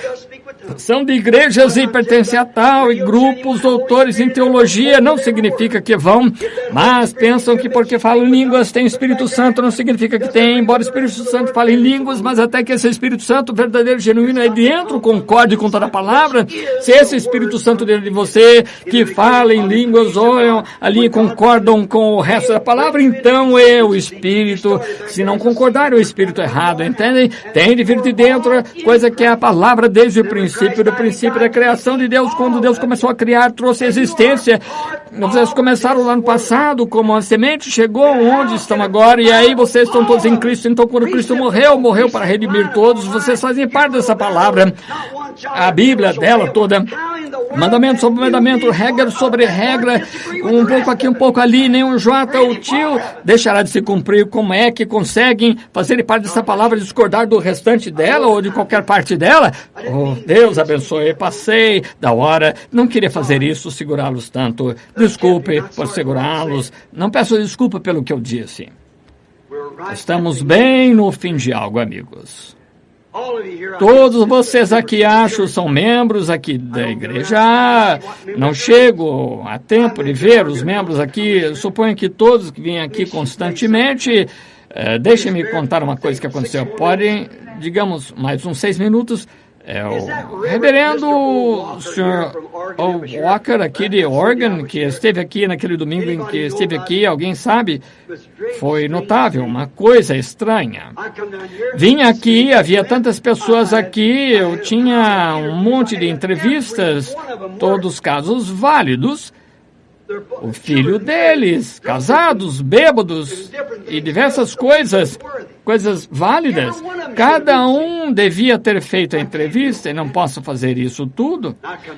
Speaker 1: são de igrejas e pertencem a tal, e grupos, doutores em teologia, não significa que vão, mas pensam que porque falam línguas tem Espírito Santo, não significa que tem, embora o Espírito Santo fale em línguas, mas até que esse Espírito Santo verdadeiro, genuíno, aí dentro, concorde com toda a palavra. Se esse Espírito Santo dentro de você, que fala em línguas, olham ali e concordam com o resto da palavra, então é o Espírito. Se não concordar, é o Espírito errado, entendem? Tem de vir de dentro, coisa que é a palavra desde o princípio da criação de Deus. Quando Deus começou a criar, trouxe existência. Vocês começaram lá no passado como uma semente, chegou onde estão agora, e aí vocês estão todos em Cristo. Então quando Cristo morreu para redimir todos, vocês fazem parte dessa palavra. A Bíblia dela toda, mandamento sobre mandamento, regra sobre regra, um pouco aqui, um pouco ali, nenhum jota ou tio deixará de se cumprir. Como é que conseguem fazer parte dessa palavra, discordar do restante dela ou de qualquer parte dela? Oh, Deus abençoe, passei da hora, não queria fazer isso, segurá-los tanto. Desculpe por segurá-los, não peço desculpa pelo que eu disse. Estamos bem no fim de algo, amigos. Todos vocês aqui, acho, são membros aqui da igreja. Não chego a tempo de ver os membros aqui. Eu suponho que todos que vêm aqui constantemente. Deixem-me contar uma coisa que aconteceu. Podem, digamos, mais uns 6 minutos. O reverendo Sr. Walker aqui de Oregon, que esteve aqui naquele domingo em que esteve aqui, alguém sabe? Foi notável, uma coisa estranha. Vim aqui, havia tantas pessoas aqui, eu tinha um monte de entrevistas, todos casos válidos. O filho deles, casados, bêbados e diversas coisas válidas. Cada um devia ter feito a entrevista e não posso fazer isso tudo.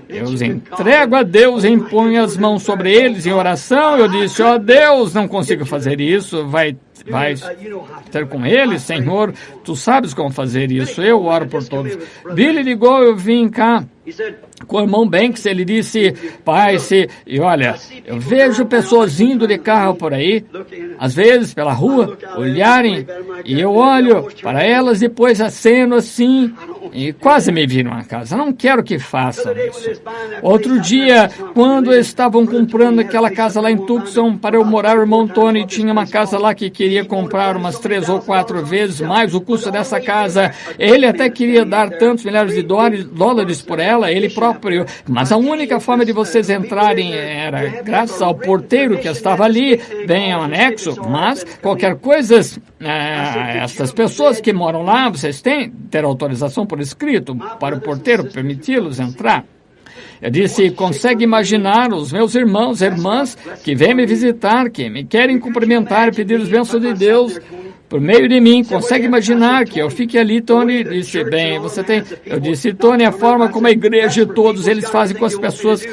Speaker 1: Eu os entrego a Deus e imponho as mãos sobre eles em oração. Eu disse, ó Deus, não consigo fazer isso, vai ter com eles, Senhor, tu sabes como fazer isso, eu oro por todos. Billy ligou, eu vim cá com o irmão Banks, ele disse, pai, e olha, eu vejo pessoas indo de carro por aí, às vezes pela rua, olharem, e eu olho para elas, depois aceno assim, e quase me viram a casa. Não quero que façam isso. Outro dia, quando estavam comprando aquela casa lá em Tucson para eu morar, o irmão Tony tinha uma casa lá que queria comprar umas 3 ou 4 vezes mais o custo dessa casa. Ele até queria dar tantos milhares de dólares por ela, ele próprio. Mas a única forma de vocês entrarem era graças ao porteiro que estava ali, bem ao anexo. Mas qualquer coisa, essas pessoas que moram lá, vocês têm que ter autorização por escrito para o porteiro permiti-los entrar. Eu disse, consegue imaginar os meus irmãos e irmãs que vêm me visitar, que me querem cumprimentar e pedir as bênçãos de Deus por meio de mim. Consegue imaginar que eu fique ali? Tony disse, bem, você tem... Eu disse, Tony, a forma como a igreja e todos eles fazem com as pessoas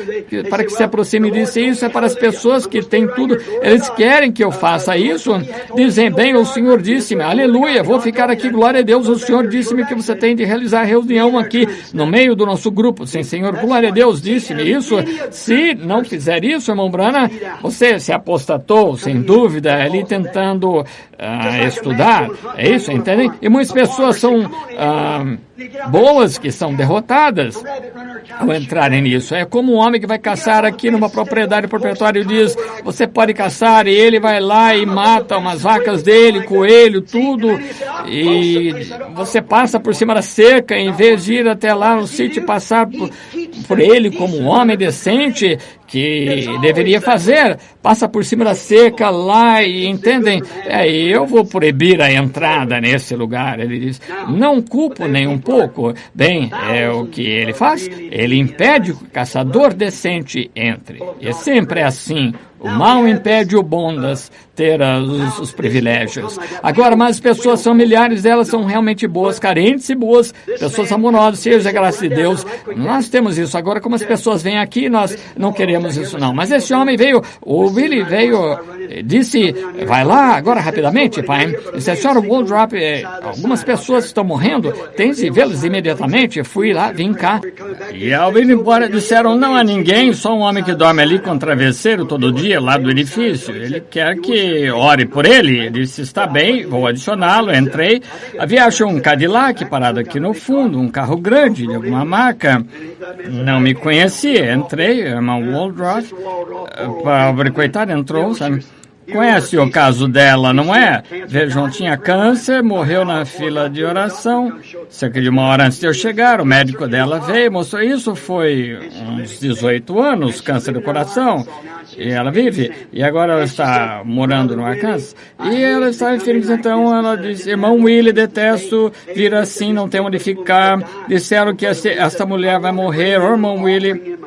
Speaker 1: para que se aproximem. Disse, isso é para as pessoas que têm tudo. Eles querem que eu faça isso. Dizem, bem, o Senhor disse-me, aleluia, vou ficar aqui, glória a Deus. O Senhor disse-me que você tem de realizar a reunião aqui no meio do nosso grupo. Sim, Senhor, glória a Deus, disse-me isso. Se não fizer isso, irmão Branham, você se apostatou, sem dúvida, ali tentando estudar, é isso, entendem? E muitas pessoas são boas que são derrotadas ao entrarem nisso. É como um homem que vai caçar aqui numa propriedade, o proprietário diz, você pode caçar, e ele vai lá e mata umas vacas dele, coelho, tudo, e você passa por cima da cerca, em vez de ir até lá no sítio e passar por ele como um homem decente, que deveria fazer, passa por cima da cerca lá e entendem, eu vou proibir a entrada nesse lugar. Ele diz, não culpo nem um pouco. Bem, é o que ele faz, ele impede que o caçador decente entre. E sempre é assim. O mal impede o bom das ter os privilégios. Agora, mas as pessoas são milhares, elas são realmente boas, carentes e boas, pessoas amorosas, seja a graça de Deus. Nós temos isso. Agora, como as pessoas vêm aqui, nós não queremos isso não. Mas esse homem veio, o Billy veio, disse, vai lá agora rapidamente, pai. Disse, a senhora Waldrop, algumas pessoas estão morrendo, tem de vê-las imediatamente. Fui lá, vim cá. E ao vir embora, disseram, não há ninguém, só um homem que dorme ali com travesseiro todo dia, lá do edifício. Ele quer que ore por ele. Ele disse, está bem, vou adicioná-lo. Entrei. Havia um Cadillac parado aqui no fundo, um carro grande de alguma marca. Não me conhecia. Entrei, irmão Waldrop, pobre coitado, entrou, sabe? Conhece o caso dela, não é? Vejam, tinha câncer, morreu na fila de oração, cerca de 1 hora antes de eu chegar, o médico dela veio, mostrou isso, foi uns 18 anos, câncer do coração, e ela vive, e agora ela está morando no Arkansas, e ela está infeliz, então ela disse, irmão Willie, detesto vir assim, não tem onde ficar, disseram que esta mulher vai morrer, irmão Willie,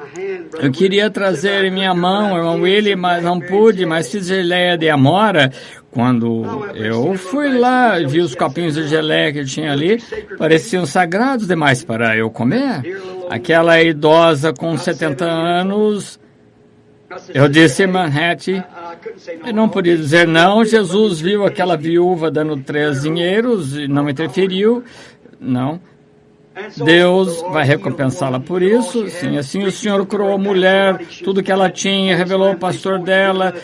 Speaker 1: eu queria trazer em minha mão, irmão Willie, mas não pude, mas fiz geleia de amora. Quando eu fui lá, vi os copinhos de geleia que tinha ali, pareciam sagrados demais para eu comer. Aquela idosa com 70 anos, eu disse, Manhattan, eu não podia dizer não. Jesus viu aquela viúva dando 3 dinheiros e não interferiu, não. Deus vai recompensá-la por isso. Sim, assim o Senhor curou a mulher, tudo que ela tinha, revelou ao pastor dela,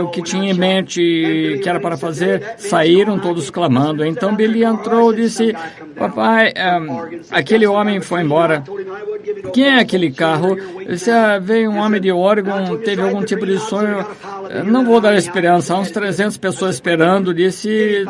Speaker 1: o que tinha em mente que era para fazer, saíram todos clamando. Então Billy entrou e disse, papai, aquele homem foi embora. Quem é aquele carro? Ele disse, veio um homem de Oregon, teve algum tipo de sonho, não vou dar esperança, há uns 300 pessoas esperando. Disse,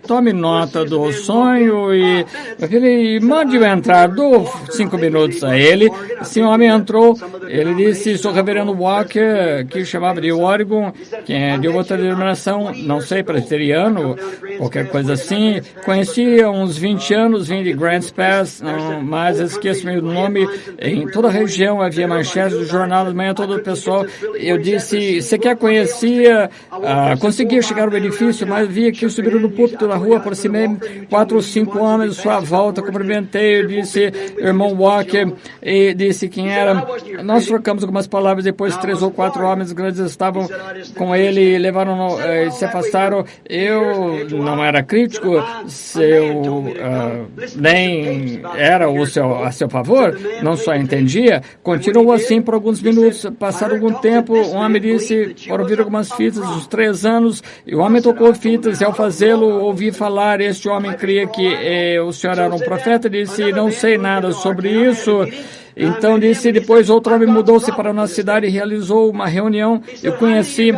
Speaker 1: tome nota do sonho e ele mande-o entrar, dou 5 minutos a ele. Esse homem entrou, ele disse, sou reverendo Walker, que chamava de Oregon, que é de outra denominação, não sei, presbiteriano, qualquer coisa assim. Conheci há uns 20 anos, vim de Grants Pass, mas esqueço-me do nome. Em toda a região havia manchetes do jornal da manhã, todo o pessoal. Eu disse, você quer conhecia, conseguia chegar ao edifício, mas vi que subiram no púlpito da rua, aproximei 4 ou 5 homens, sua volta, cumprimentei, eu disse, irmão Walker, e disse quem era. Nós trocamos algumas palavras, depois 3 ou 4 homens grandes estavam com ele, levaram, se afastaram. Eu não era crítico, nem era a seu favor, não só entendia. Continuou assim por alguns minutos, passaram algum tempo, um homem disse para o ouvir algumas fitas dos 3 anos, e o homem tocou fitas, e ao fazê-lo, ouvi falar, este homem cria que o senhor era um profeta, disse, não sei nada sobre isso. Então disse, depois outro homem mudou-se para a nossa cidade e realizou uma reunião, eu conheci,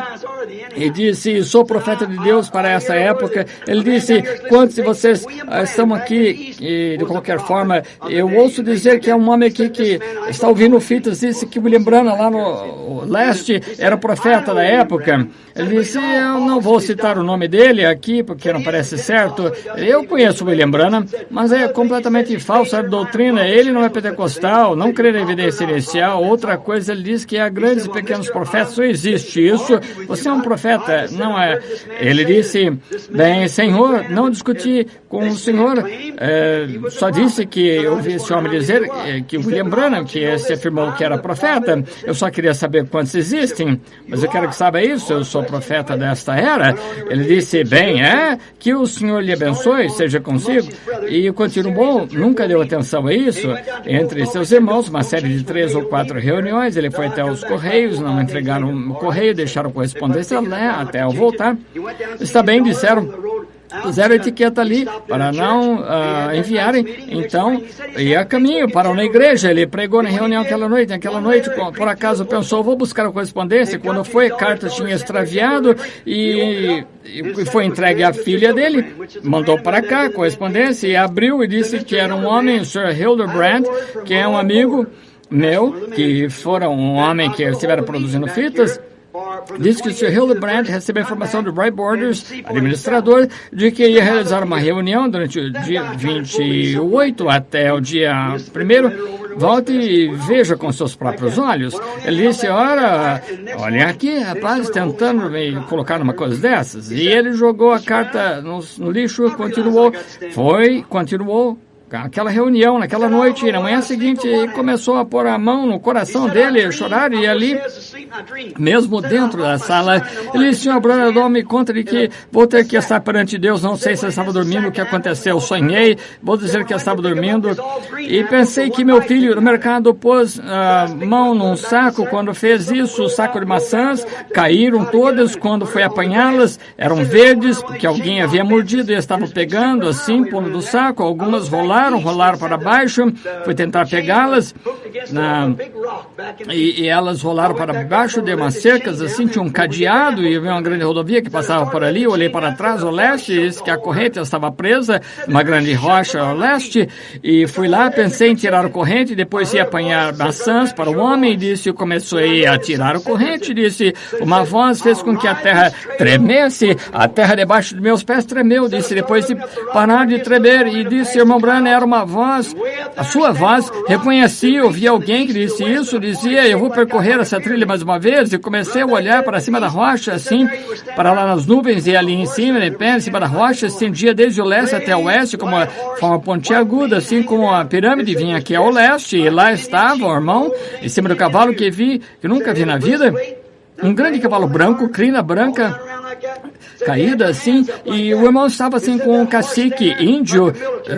Speaker 1: e disse, sou profeta de Deus para essa época. Ele disse, quantos de vocês estão aqui? E de qualquer forma, eu ouço dizer que é um homem aqui que está ouvindo fitas, disse que William Branham lá no leste era profeta da época. Ele disse, eu não vou citar o nome dele aqui, porque não parece certo. Eu conheço William Branham, mas é completamente falsa a doutrina. Ele não é pentecostal, não crê na evidência inicial. Outra coisa, ele diz que há grandes e pequenos profetas, só existe isso. Você é um profeta, não é? Ele disse, bem, Senhor, não discuti com o Senhor, só disse que eu ouvi esse homem dizer que William Branham, que se afirmou que era profeta, eu só queria saber quantos existem, mas eu quero que saiba isso, eu sou profeta desta era. Ele disse, bem, que o Senhor lhe abençoe, seja consigo, e continuou, nunca deu atenção a isso, entre seus irmãos, uma série de 3 ou 4 reuniões, ele foi até os Correios, não entregaram o correio, deixaram correspondência lá, até ao voltar, está bem, disseram, puseram a etiqueta ali para não enviarem, então ia a caminho, parou na igreja, ele pregou na reunião aquela noite, por acaso pensou, vou buscar a correspondência, quando foi, a carta tinha extraviado e foi entregue à filha dele, mandou para cá a correspondência e abriu e disse que era um homem, o Sr. Hildebrand, que é um amigo meu, que fora um homem que estiveram produzindo fitas. Diz que o Sr. Hildebrand recebeu a informação do Bright Borders, administrador, de que ia realizar uma reunião durante o dia 28 até o dia 1º. Volte e veja com seus próprios olhos. Ele disse, olha aqui, rapaz, tentando me colocar numa coisa dessas. E ele jogou a carta no lixo, continuou aquela reunião naquela noite, e na manhã seguinte começou a pôr a mão no coração dele, chorar, e ali, mesmo dentro da sala, ele disse, Sr. Branham, me conta de que vou ter que estar perante Deus, não sei se eu estava dormindo, o que aconteceu, sonhei, vou dizer que eu estava dormindo, e pensei que meu filho no mercado pôs a mão num saco, quando fez isso, o saco de maçãs, caíram todas, quando foi apanhá-las, eram verdes, porque alguém havia mordido e estavam pegando, assim, pondo do saco, algumas rolaram para baixo, fui tentar pegá-las, e elas rolaram para baixo, deu umas cercas, assim, tinha um cadeado, e havia uma grande rodovia que passava por ali, olhei para trás, ao leste, e disse que a corrente estava presa, uma grande rocha ao leste, e fui lá, pensei em tirar a corrente, depois ia apanhar maçãs para o homem, disse, comecei a tirar a corrente, disse, uma voz fez com que a terra tremesse, a terra debaixo de meus pés tremeu, disse, depois de parar de tremer, e disse, irmão Branham, era uma voz, a sua voz, reconheci, ouvi alguém que disse isso, dizia, eu vou percorrer essa trilha mais uma vez, e comecei a olhar para cima da rocha, assim, para lá nas nuvens, e ali em cima, de pé, em cima da rocha, estendia desde o leste até o oeste, como uma forma pontiaguda, assim como a pirâmide vinha aqui ao leste, e lá estava o irmão, em cima do cavalo que nunca vi na vida, um grande cavalo branco, crina branca, caída assim, e o irmão estava assim com um cacique índio,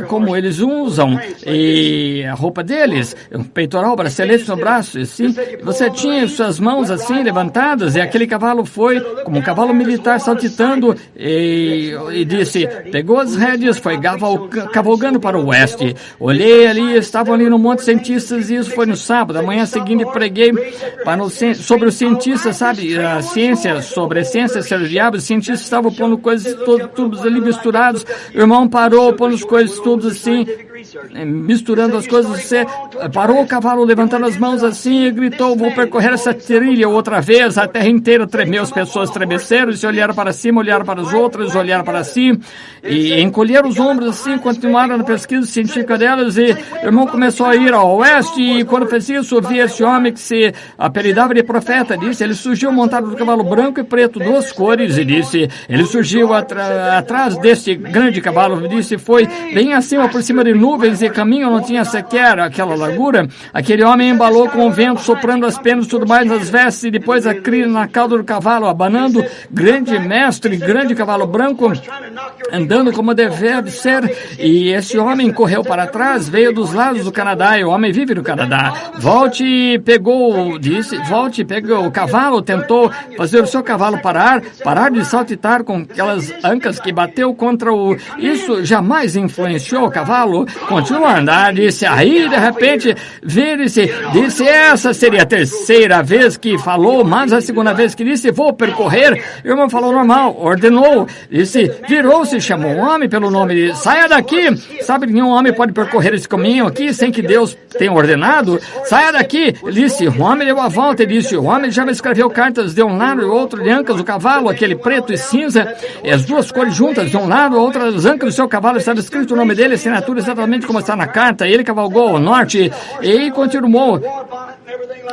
Speaker 1: como eles usam, e a roupa deles, um peitoral, bracelete no braço, assim, você tinha suas mãos assim levantadas, e aquele cavalo foi como um cavalo militar saltitando, e disse, pegou as rédeas, foi cavalgando para o oeste. Olhei ali, estavam ali no Monte Cientistas, e isso foi no sábado. Amanhã seguinte preguei sobre os cientistas, sabe, a ciência, sobre a ciência ser o diabo, os cientistas estavam pondo coisas todos ali misturados. O irmão parou, pondo as coisas todas assim, misturando as coisas. Você parou o cavalo, levantando as mãos assim e gritou, vou percorrer essa trilha outra vez. A terra inteira tremeu, as pessoas estremeceram, e se olharam para cima, olharam para as outras, olharam para si e encolheram os ombros assim, continuaram na pesquisa científica delas, e o irmão começou a ir ao oeste, e quando fez isso, vi esse homem que se apelidava de profeta, disse, ele surgiu montado no cavalo branco e preto, 2 cores, e disse, ele surgiu atrás desse grande cavalo, disse, foi bem acima, por cima de nuvens, nuvens e caminho não tinha sequer aquela largura. Aquele homem embalou com o vento, soprando as penas, tudo mais nas vestes, e depois a crina na cauda do cavalo, abanando, grande mestre, grande cavalo branco, andando como deve ser, e esse homem correu para trás, veio dos lados do Canadá, e o homem vive no Canadá. Volte e pegou o cavalo, tentou fazer o seu cavalo parar de saltitar com aquelas ancas que bateu contra o... Isso jamais influenciou o cavalo, continuou a andar, disse, aí de repente, disse, essa seria a terceira vez que falou, mas a segunda vez que disse, vou percorrer, o irmão falou normal, ordenou, disse, virou-se, chamou o homem pelo nome, disse, saia daqui, sabe que nenhum homem pode percorrer esse caminho aqui sem que Deus tenha ordenado, saia daqui, ele disse, o homem deu a volta, ele disse, o homem já me escreveu cartas de um lado e outro de ancas do cavalo, aquele preto e cinza, e as duas cores juntas, de um lado, a outra das ancas do seu cavalo, estava escrito o nome dele, a assinatura exatamente como está na carta, ele cavalgou ao norte, e continuou.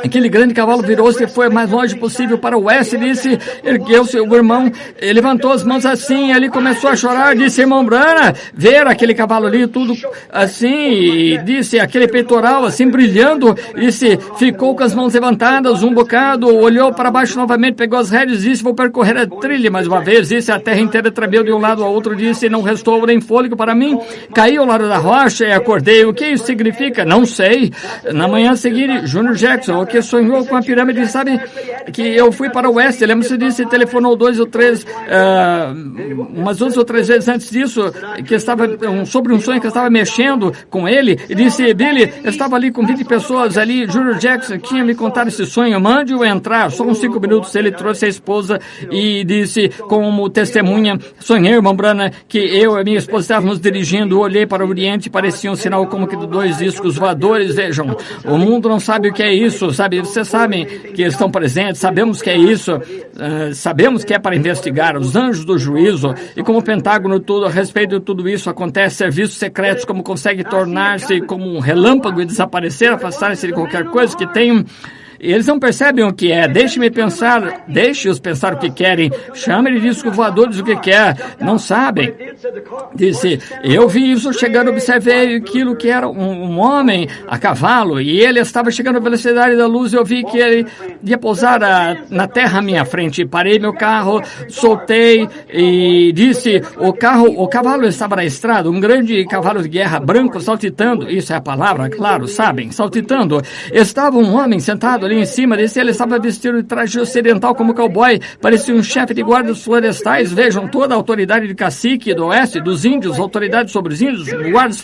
Speaker 1: Aquele grande cavalo virou-se e foi o mais longe possível para o oeste, disse, ergueu-se o irmão, levantou as mãos assim, ele começou a chorar, disse, irmão Branham, ver aquele cavalo ali, tudo assim, e disse, aquele peitoral assim, brilhando, disse, ficou com as mãos levantadas um bocado, olhou para baixo novamente, pegou as rédeas, disse, vou percorrer a trilha mais uma vez, disse, a terra inteira tremeu de um lado ao outro, disse, não restou nem fôlego para mim, caí ao lado da rocha e acordei, o que isso significa? Não sei. Na manhã seguinte, Junior Jackson, o que sonhou com a pirâmide, sabe, que eu fui para o oeste, lembra-se disso, telefonou umas 2 ou 3 vezes antes disso, que estava sobre um sonho que eu estava mexendo com ele, e disse, Billy, eu estava ali com 20 pessoas ali, Junior Jackson tinha me contado esse sonho, mande-o entrar, só uns 5 minutos, ele trouxe a esposa e disse, como testemunha, sonhei, irmão Branham, que eu e minha esposa estávamos dirigindo, olhei para o Oriente, parecia um sinal como que de 2 discos voadores, vejam, o mundo não sabe o que é isso, sabe, vocês sabem que estão presentes, sabemos que é isso, sabemos que é para investigar os anjos do juízo, e como o Pentágono tudo, a respeito de tudo isso, acontece serviços secretos, como consegue tornar-se como um relâmpago e desaparecer, afastar-se de qualquer coisa que tenham. Eles não percebem o que é. Deixe-os pensar o que querem. Chame-lhe discos voadores o que quer. Não sabem. Disse, eu vi isso chegando, observei aquilo que era um homem a cavalo, e ele estava chegando à velocidade da luz, eu vi que ele ia pousar na terra à minha frente. Parei meu carro, soltei e disse, o cavalo estava na estrada, um grande cavalo de guerra branco saltitando, isso é a palavra, claro, sabem, saltitando. Estava um homem sentado ali em cima desse, ele estava vestido de traje ocidental como cowboy, parecia um chefe de guardas florestais, vejam, toda a autoridade de cacique do oeste, dos índios, autoridade sobre os índios, guardas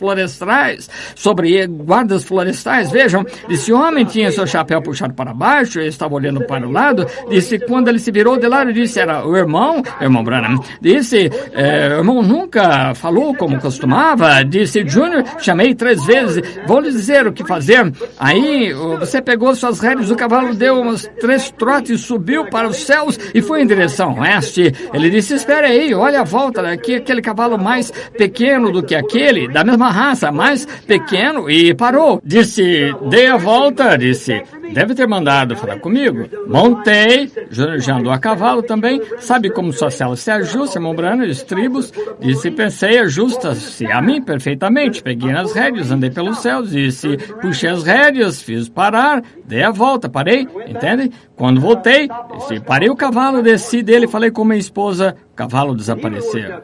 Speaker 1: florestais, vejam, esse homem tinha seu chapéu puxado para baixo, ele estava olhando para o lado, disse, quando ele se virou de lado, disse, era o irmão Branham, disse, o irmão nunca falou como costumava, disse, Junior, chamei 3 vezes, vou lhe dizer o que fazer, aí você pegou suas rédeas, o cavalo deu uns 3 trotes, subiu para os céus e foi em direção oeste. Ele disse, espere aí, olha a volta daqui, aquele cavalo mais pequeno do que aquele, da mesma raça, mais pequeno, e parou. Disse, dei a volta, disse, deve ter mandado falar comigo. Montei, já andou a cavalo também, sabe como sua cela se ajusta, irmão Branham, estribos, disse, pensei, ajusta-se a mim perfeitamente. Peguei nas rédeas, andei pelos céus, disse, puxei as rédeas, fiz parar, dei a volta, parei, entende? Quando voltei, disse, parei o cavalo, desci dele, falei com minha esposa, o cavalo desapareceu.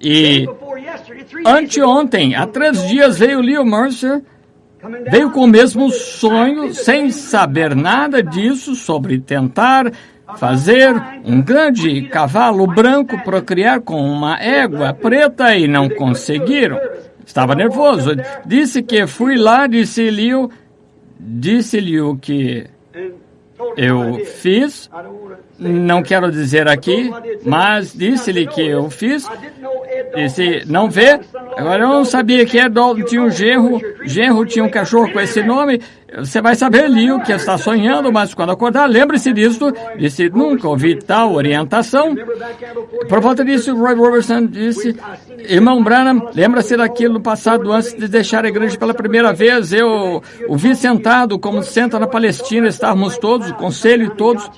Speaker 1: E anteontem, há 3 dias, veio Leo Mercer, veio com o mesmo sonho, sem saber nada disso, sobre tentar fazer um grande cavalo branco procriar com uma égua preta e não conseguiram. Estava nervoso. Disse que fui lá, disse-lhe o que eu fiz, não quero dizer aqui, mas disse-lhe que eu fiz, disse, não vê, agora eu não sabia que Dalton tinha um genro tinha um cachorro com esse nome, você vai saber ali o que está sonhando, mas quando acordar, lembre-se disso, disse, nunca ouvi tal orientação. Por volta disso, Roy Robertson disse, irmão Branham, lembra-se daquilo no passado, antes de deixar a igreja pela primeira vez, eu o vi sentado, como senta na Palestina, estávamos todos, o conselho e todos,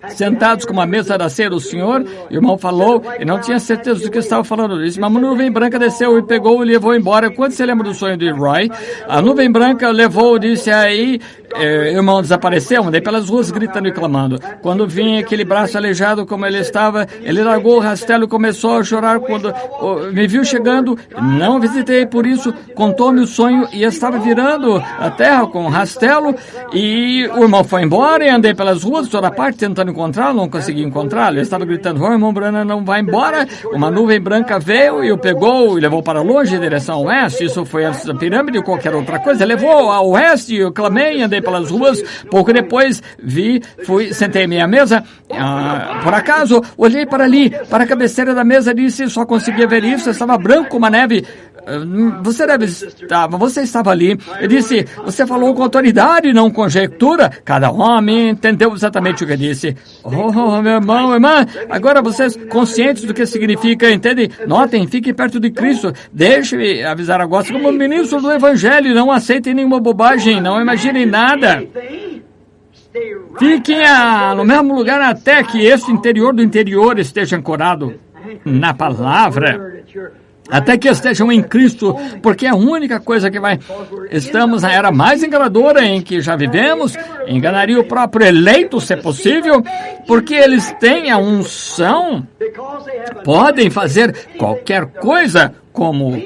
Speaker 1: sentados com uma mesa da ceia do Senhor. O irmão falou e não tinha certeza do que estava falando. Disse, uma nuvem branca desceu e pegou e levou embora. Quando você lembra do sonho de Roy? A nuvem branca levou, disse aí, o irmão desapareceu, andei pelas ruas gritando e clamando. Quando vinha aquele braço aleijado como ele estava, ele largou o rastelo e começou a chorar. Quando me viu chegando, não visitei, por isso contou-me o sonho e estava virando a terra com o rastelo. E o irmão foi embora e andei pelas ruas de toda parte tentando encontrá-lo, não consegui encontrá-lo. Eu estava gritando, irmão Branham não vai embora. Uma nuvem branca veio e o pegou e levou para longe em direção ao oeste. Isso foi antes da pirâmide ou qualquer outra coisa. Levou ao oeste, eu clamei, andei pelas ruas. Pouco depois, fui, sentei à minha mesa. Por acaso, olhei para ali, para a cabeceira da mesa, disse, só conseguia ver isso, estava branco como a neve. Você estava ali. Eu disse, você falou com autoridade, não conjectura. Cada homem entendeu exatamente o que eu disse. Meu irmão, irmã, agora vocês conscientes do que significa, entende? Notem, fiquem perto de Cristo. Deixe-me avisar agora, como ministro do Evangelho, não aceitem nenhuma bobagem, não imaginem nada. Fiquem no mesmo lugar até que esse interior do interior esteja ancorado na palavra. Até que estejam em Cristo, porque é a única coisa que vai... Estamos na era mais enganadora em que já vivemos, enganaria o próprio eleito, se é possível, porque eles têm a unção, podem fazer qualquer coisa como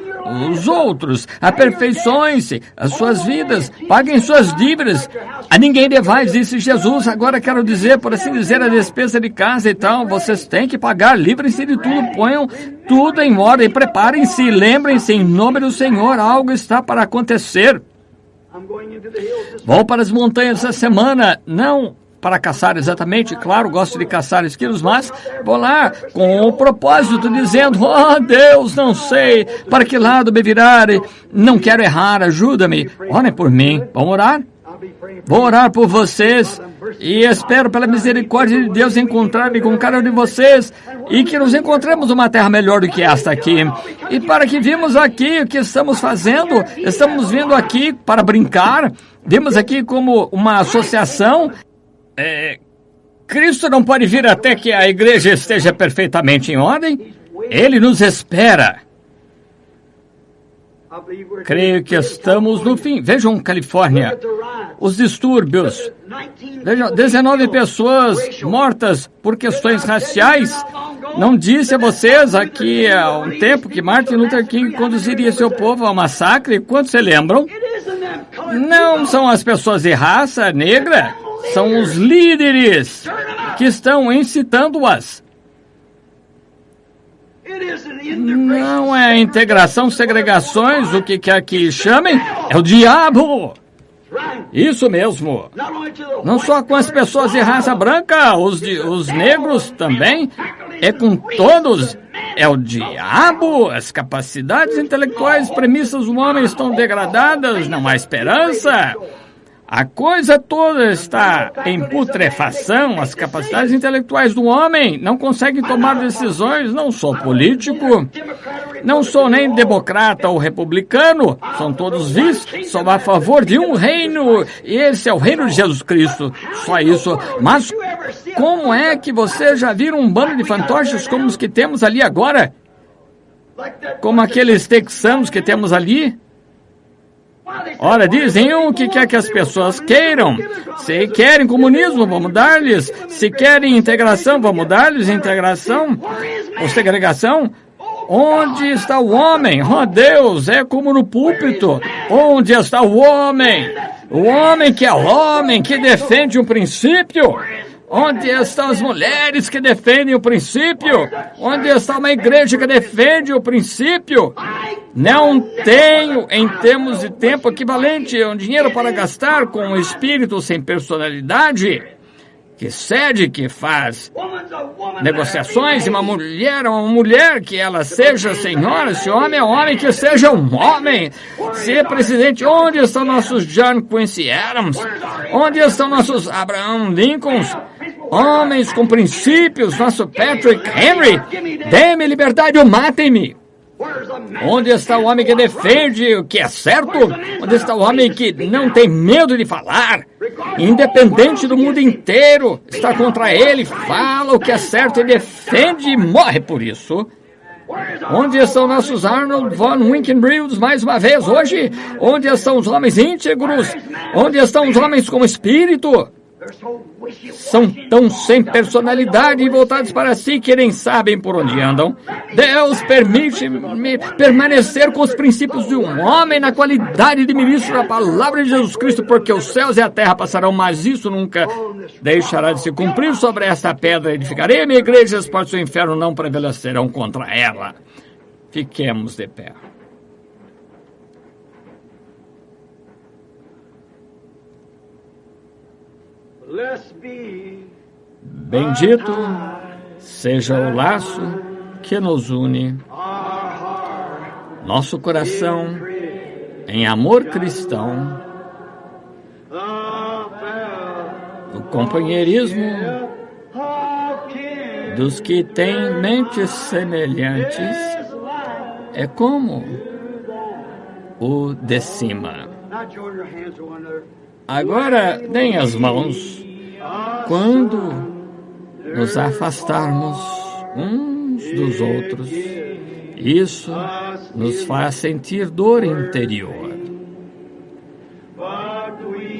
Speaker 1: os outros, aperfeiçoem-se as suas vidas, paguem suas dívidas, a ninguém devais, disse Jesus. Agora quero dizer, por assim dizer, a despesa de casa e tal, vocês têm que pagar, livrem-se de tudo, ponham tudo em ordem, preparem-se, lembrem-se, em nome do Senhor, algo está para acontecer. Vou para as montanhas essa semana, não para caçar exatamente, claro, gosto de caçar esquilos, mas vou lá com o propósito dizendo, Deus, não sei para que lado me virar, não quero errar, ajuda-me, orem por mim, vamos orar? Vou orar por vocês e espero pela misericórdia de Deus encontrar-me com cada um de vocês e que nos encontremos uma terra melhor do que esta aqui. E para que vimos aqui o que estamos fazendo, estamos vindo aqui para brincar, vimos aqui como uma associação. Cristo não pode vir até que a igreja esteja perfeitamente em ordem. Ele nos espera. Creio que estamos no fim. Vejam, Califórnia, os distúrbios. Vejam, 19 pessoas mortas por questões raciais. Não disse a vocês aqui há um tempo que Martin Luther King conduziria seu povo ao massacre? Quantos se lembram? Não são as pessoas de raça negra. São os líderes que estão incitando-as. Não é integração, segregações, o que quer que chamem, é o diabo. Isso mesmo. Não só com as pessoas de raça branca, os negros também, é com todos. É o diabo, as capacidades intelectuais, premissas do homem estão degradadas, não há esperança. A coisa toda está em putrefação, as capacidades intelectuais do homem não conseguem tomar decisões, não sou político, não sou nem democrata ou republicano, são todos vis, sou a favor de um reino, e esse é o reino de Jesus Cristo, só isso. Mas como é que vocês já viram um bando de fantoches como os que temos ali agora? Como aqueles texanos que temos ali? Ora, dizem o que quer que as pessoas queiram. Se querem comunismo, vamos dar-lhes. Se querem integração, vamos dar-lhes integração. Ou segregação. Onde está o homem? Deus, é como no púlpito. Onde está o homem? O homem que é o homem, que defende um princípio. Onde estão as mulheres que defendem o princípio? Onde está uma igreja que defende o princípio? Não tenho, em termos de tempo equivalente, um dinheiro para gastar com um espírito sem personalidade, que cede, que faz negociações, e uma mulher que ela seja senhora, se homem é homem, que seja um homem. Se é presidente, onde estão nossos John Quincy Adams? Onde estão nossos Abraham Lincolns? Homens com princípios, nosso Patrick Henry. Dê-me liberdade ou matem-me. Onde está o homem que defende o que é certo? Onde está o homem que não tem medo de falar? independente do mundo inteiro, está contra ele, fala o que é certo e defende e morre por isso. Onde estão nossos Arnold von Winkenrieds mais uma vez hoje? Onde estão os homens íntegros? Onde estão os homens com espírito? São tão sem personalidade e voltados para si que nem sabem por onde andam. Deus permite-me permanecer com os princípios de um homem na qualidade de ministro da palavra de Jesus Cristo, porque os céus e a terra passarão, mas isso nunca deixará de se cumprir. Sobre esta pedra edificarei a minha igreja, as portas do inferno não prevalecerão contra ela. Fiquemos de pé. Bendito seja o laço que nos une, nosso coração em amor cristão, o companheirismo dos que têm mentes semelhantes é como o de cima. Agora, deem as mãos quando nos afastarmos uns dos outros. Isso nos faz sentir dor interior.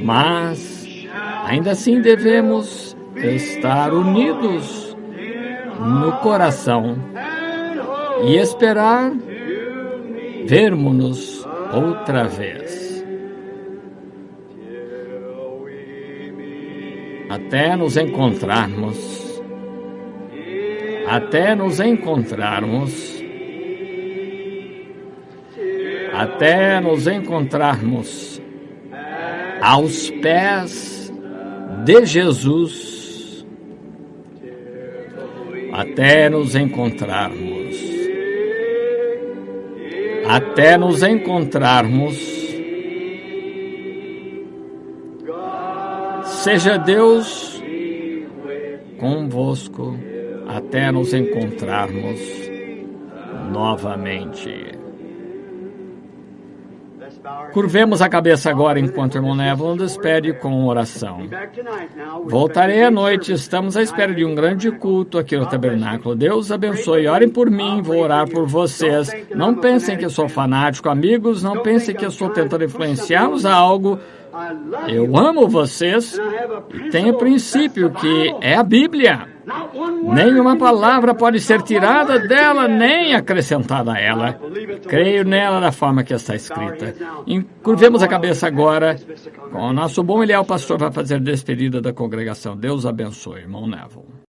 Speaker 1: Mas, ainda assim, devemos estar unidos no coração e esperar vermos-nos outra vez. Até nos encontrarmos. Até nos encontrarmos. Até nos encontrarmos aos pés de Jesus. Até nos encontrarmos. Até nos encontrarmos. Seja Deus convosco até nos encontrarmos novamente. Curvemos a cabeça agora enquanto o irmão Neville nos despede com oração. Voltarei à noite, estamos à espera de um grande culto aqui no tabernáculo. Deus abençoe, orem por mim, vou orar por vocês. Não pensem que eu sou fanático, amigos, não pensem que eu estou tentando influenciá-los a algo. Eu amo vocês e tenho princípio que é a Bíblia. Nenhuma palavra pode ser tirada dela nem acrescentada a ela. Creio nela da forma que está escrita. Curvemos a cabeça agora. Com o nosso bom e leal pastor vai fazer despedida da congregação. Deus abençoe, irmão Neville.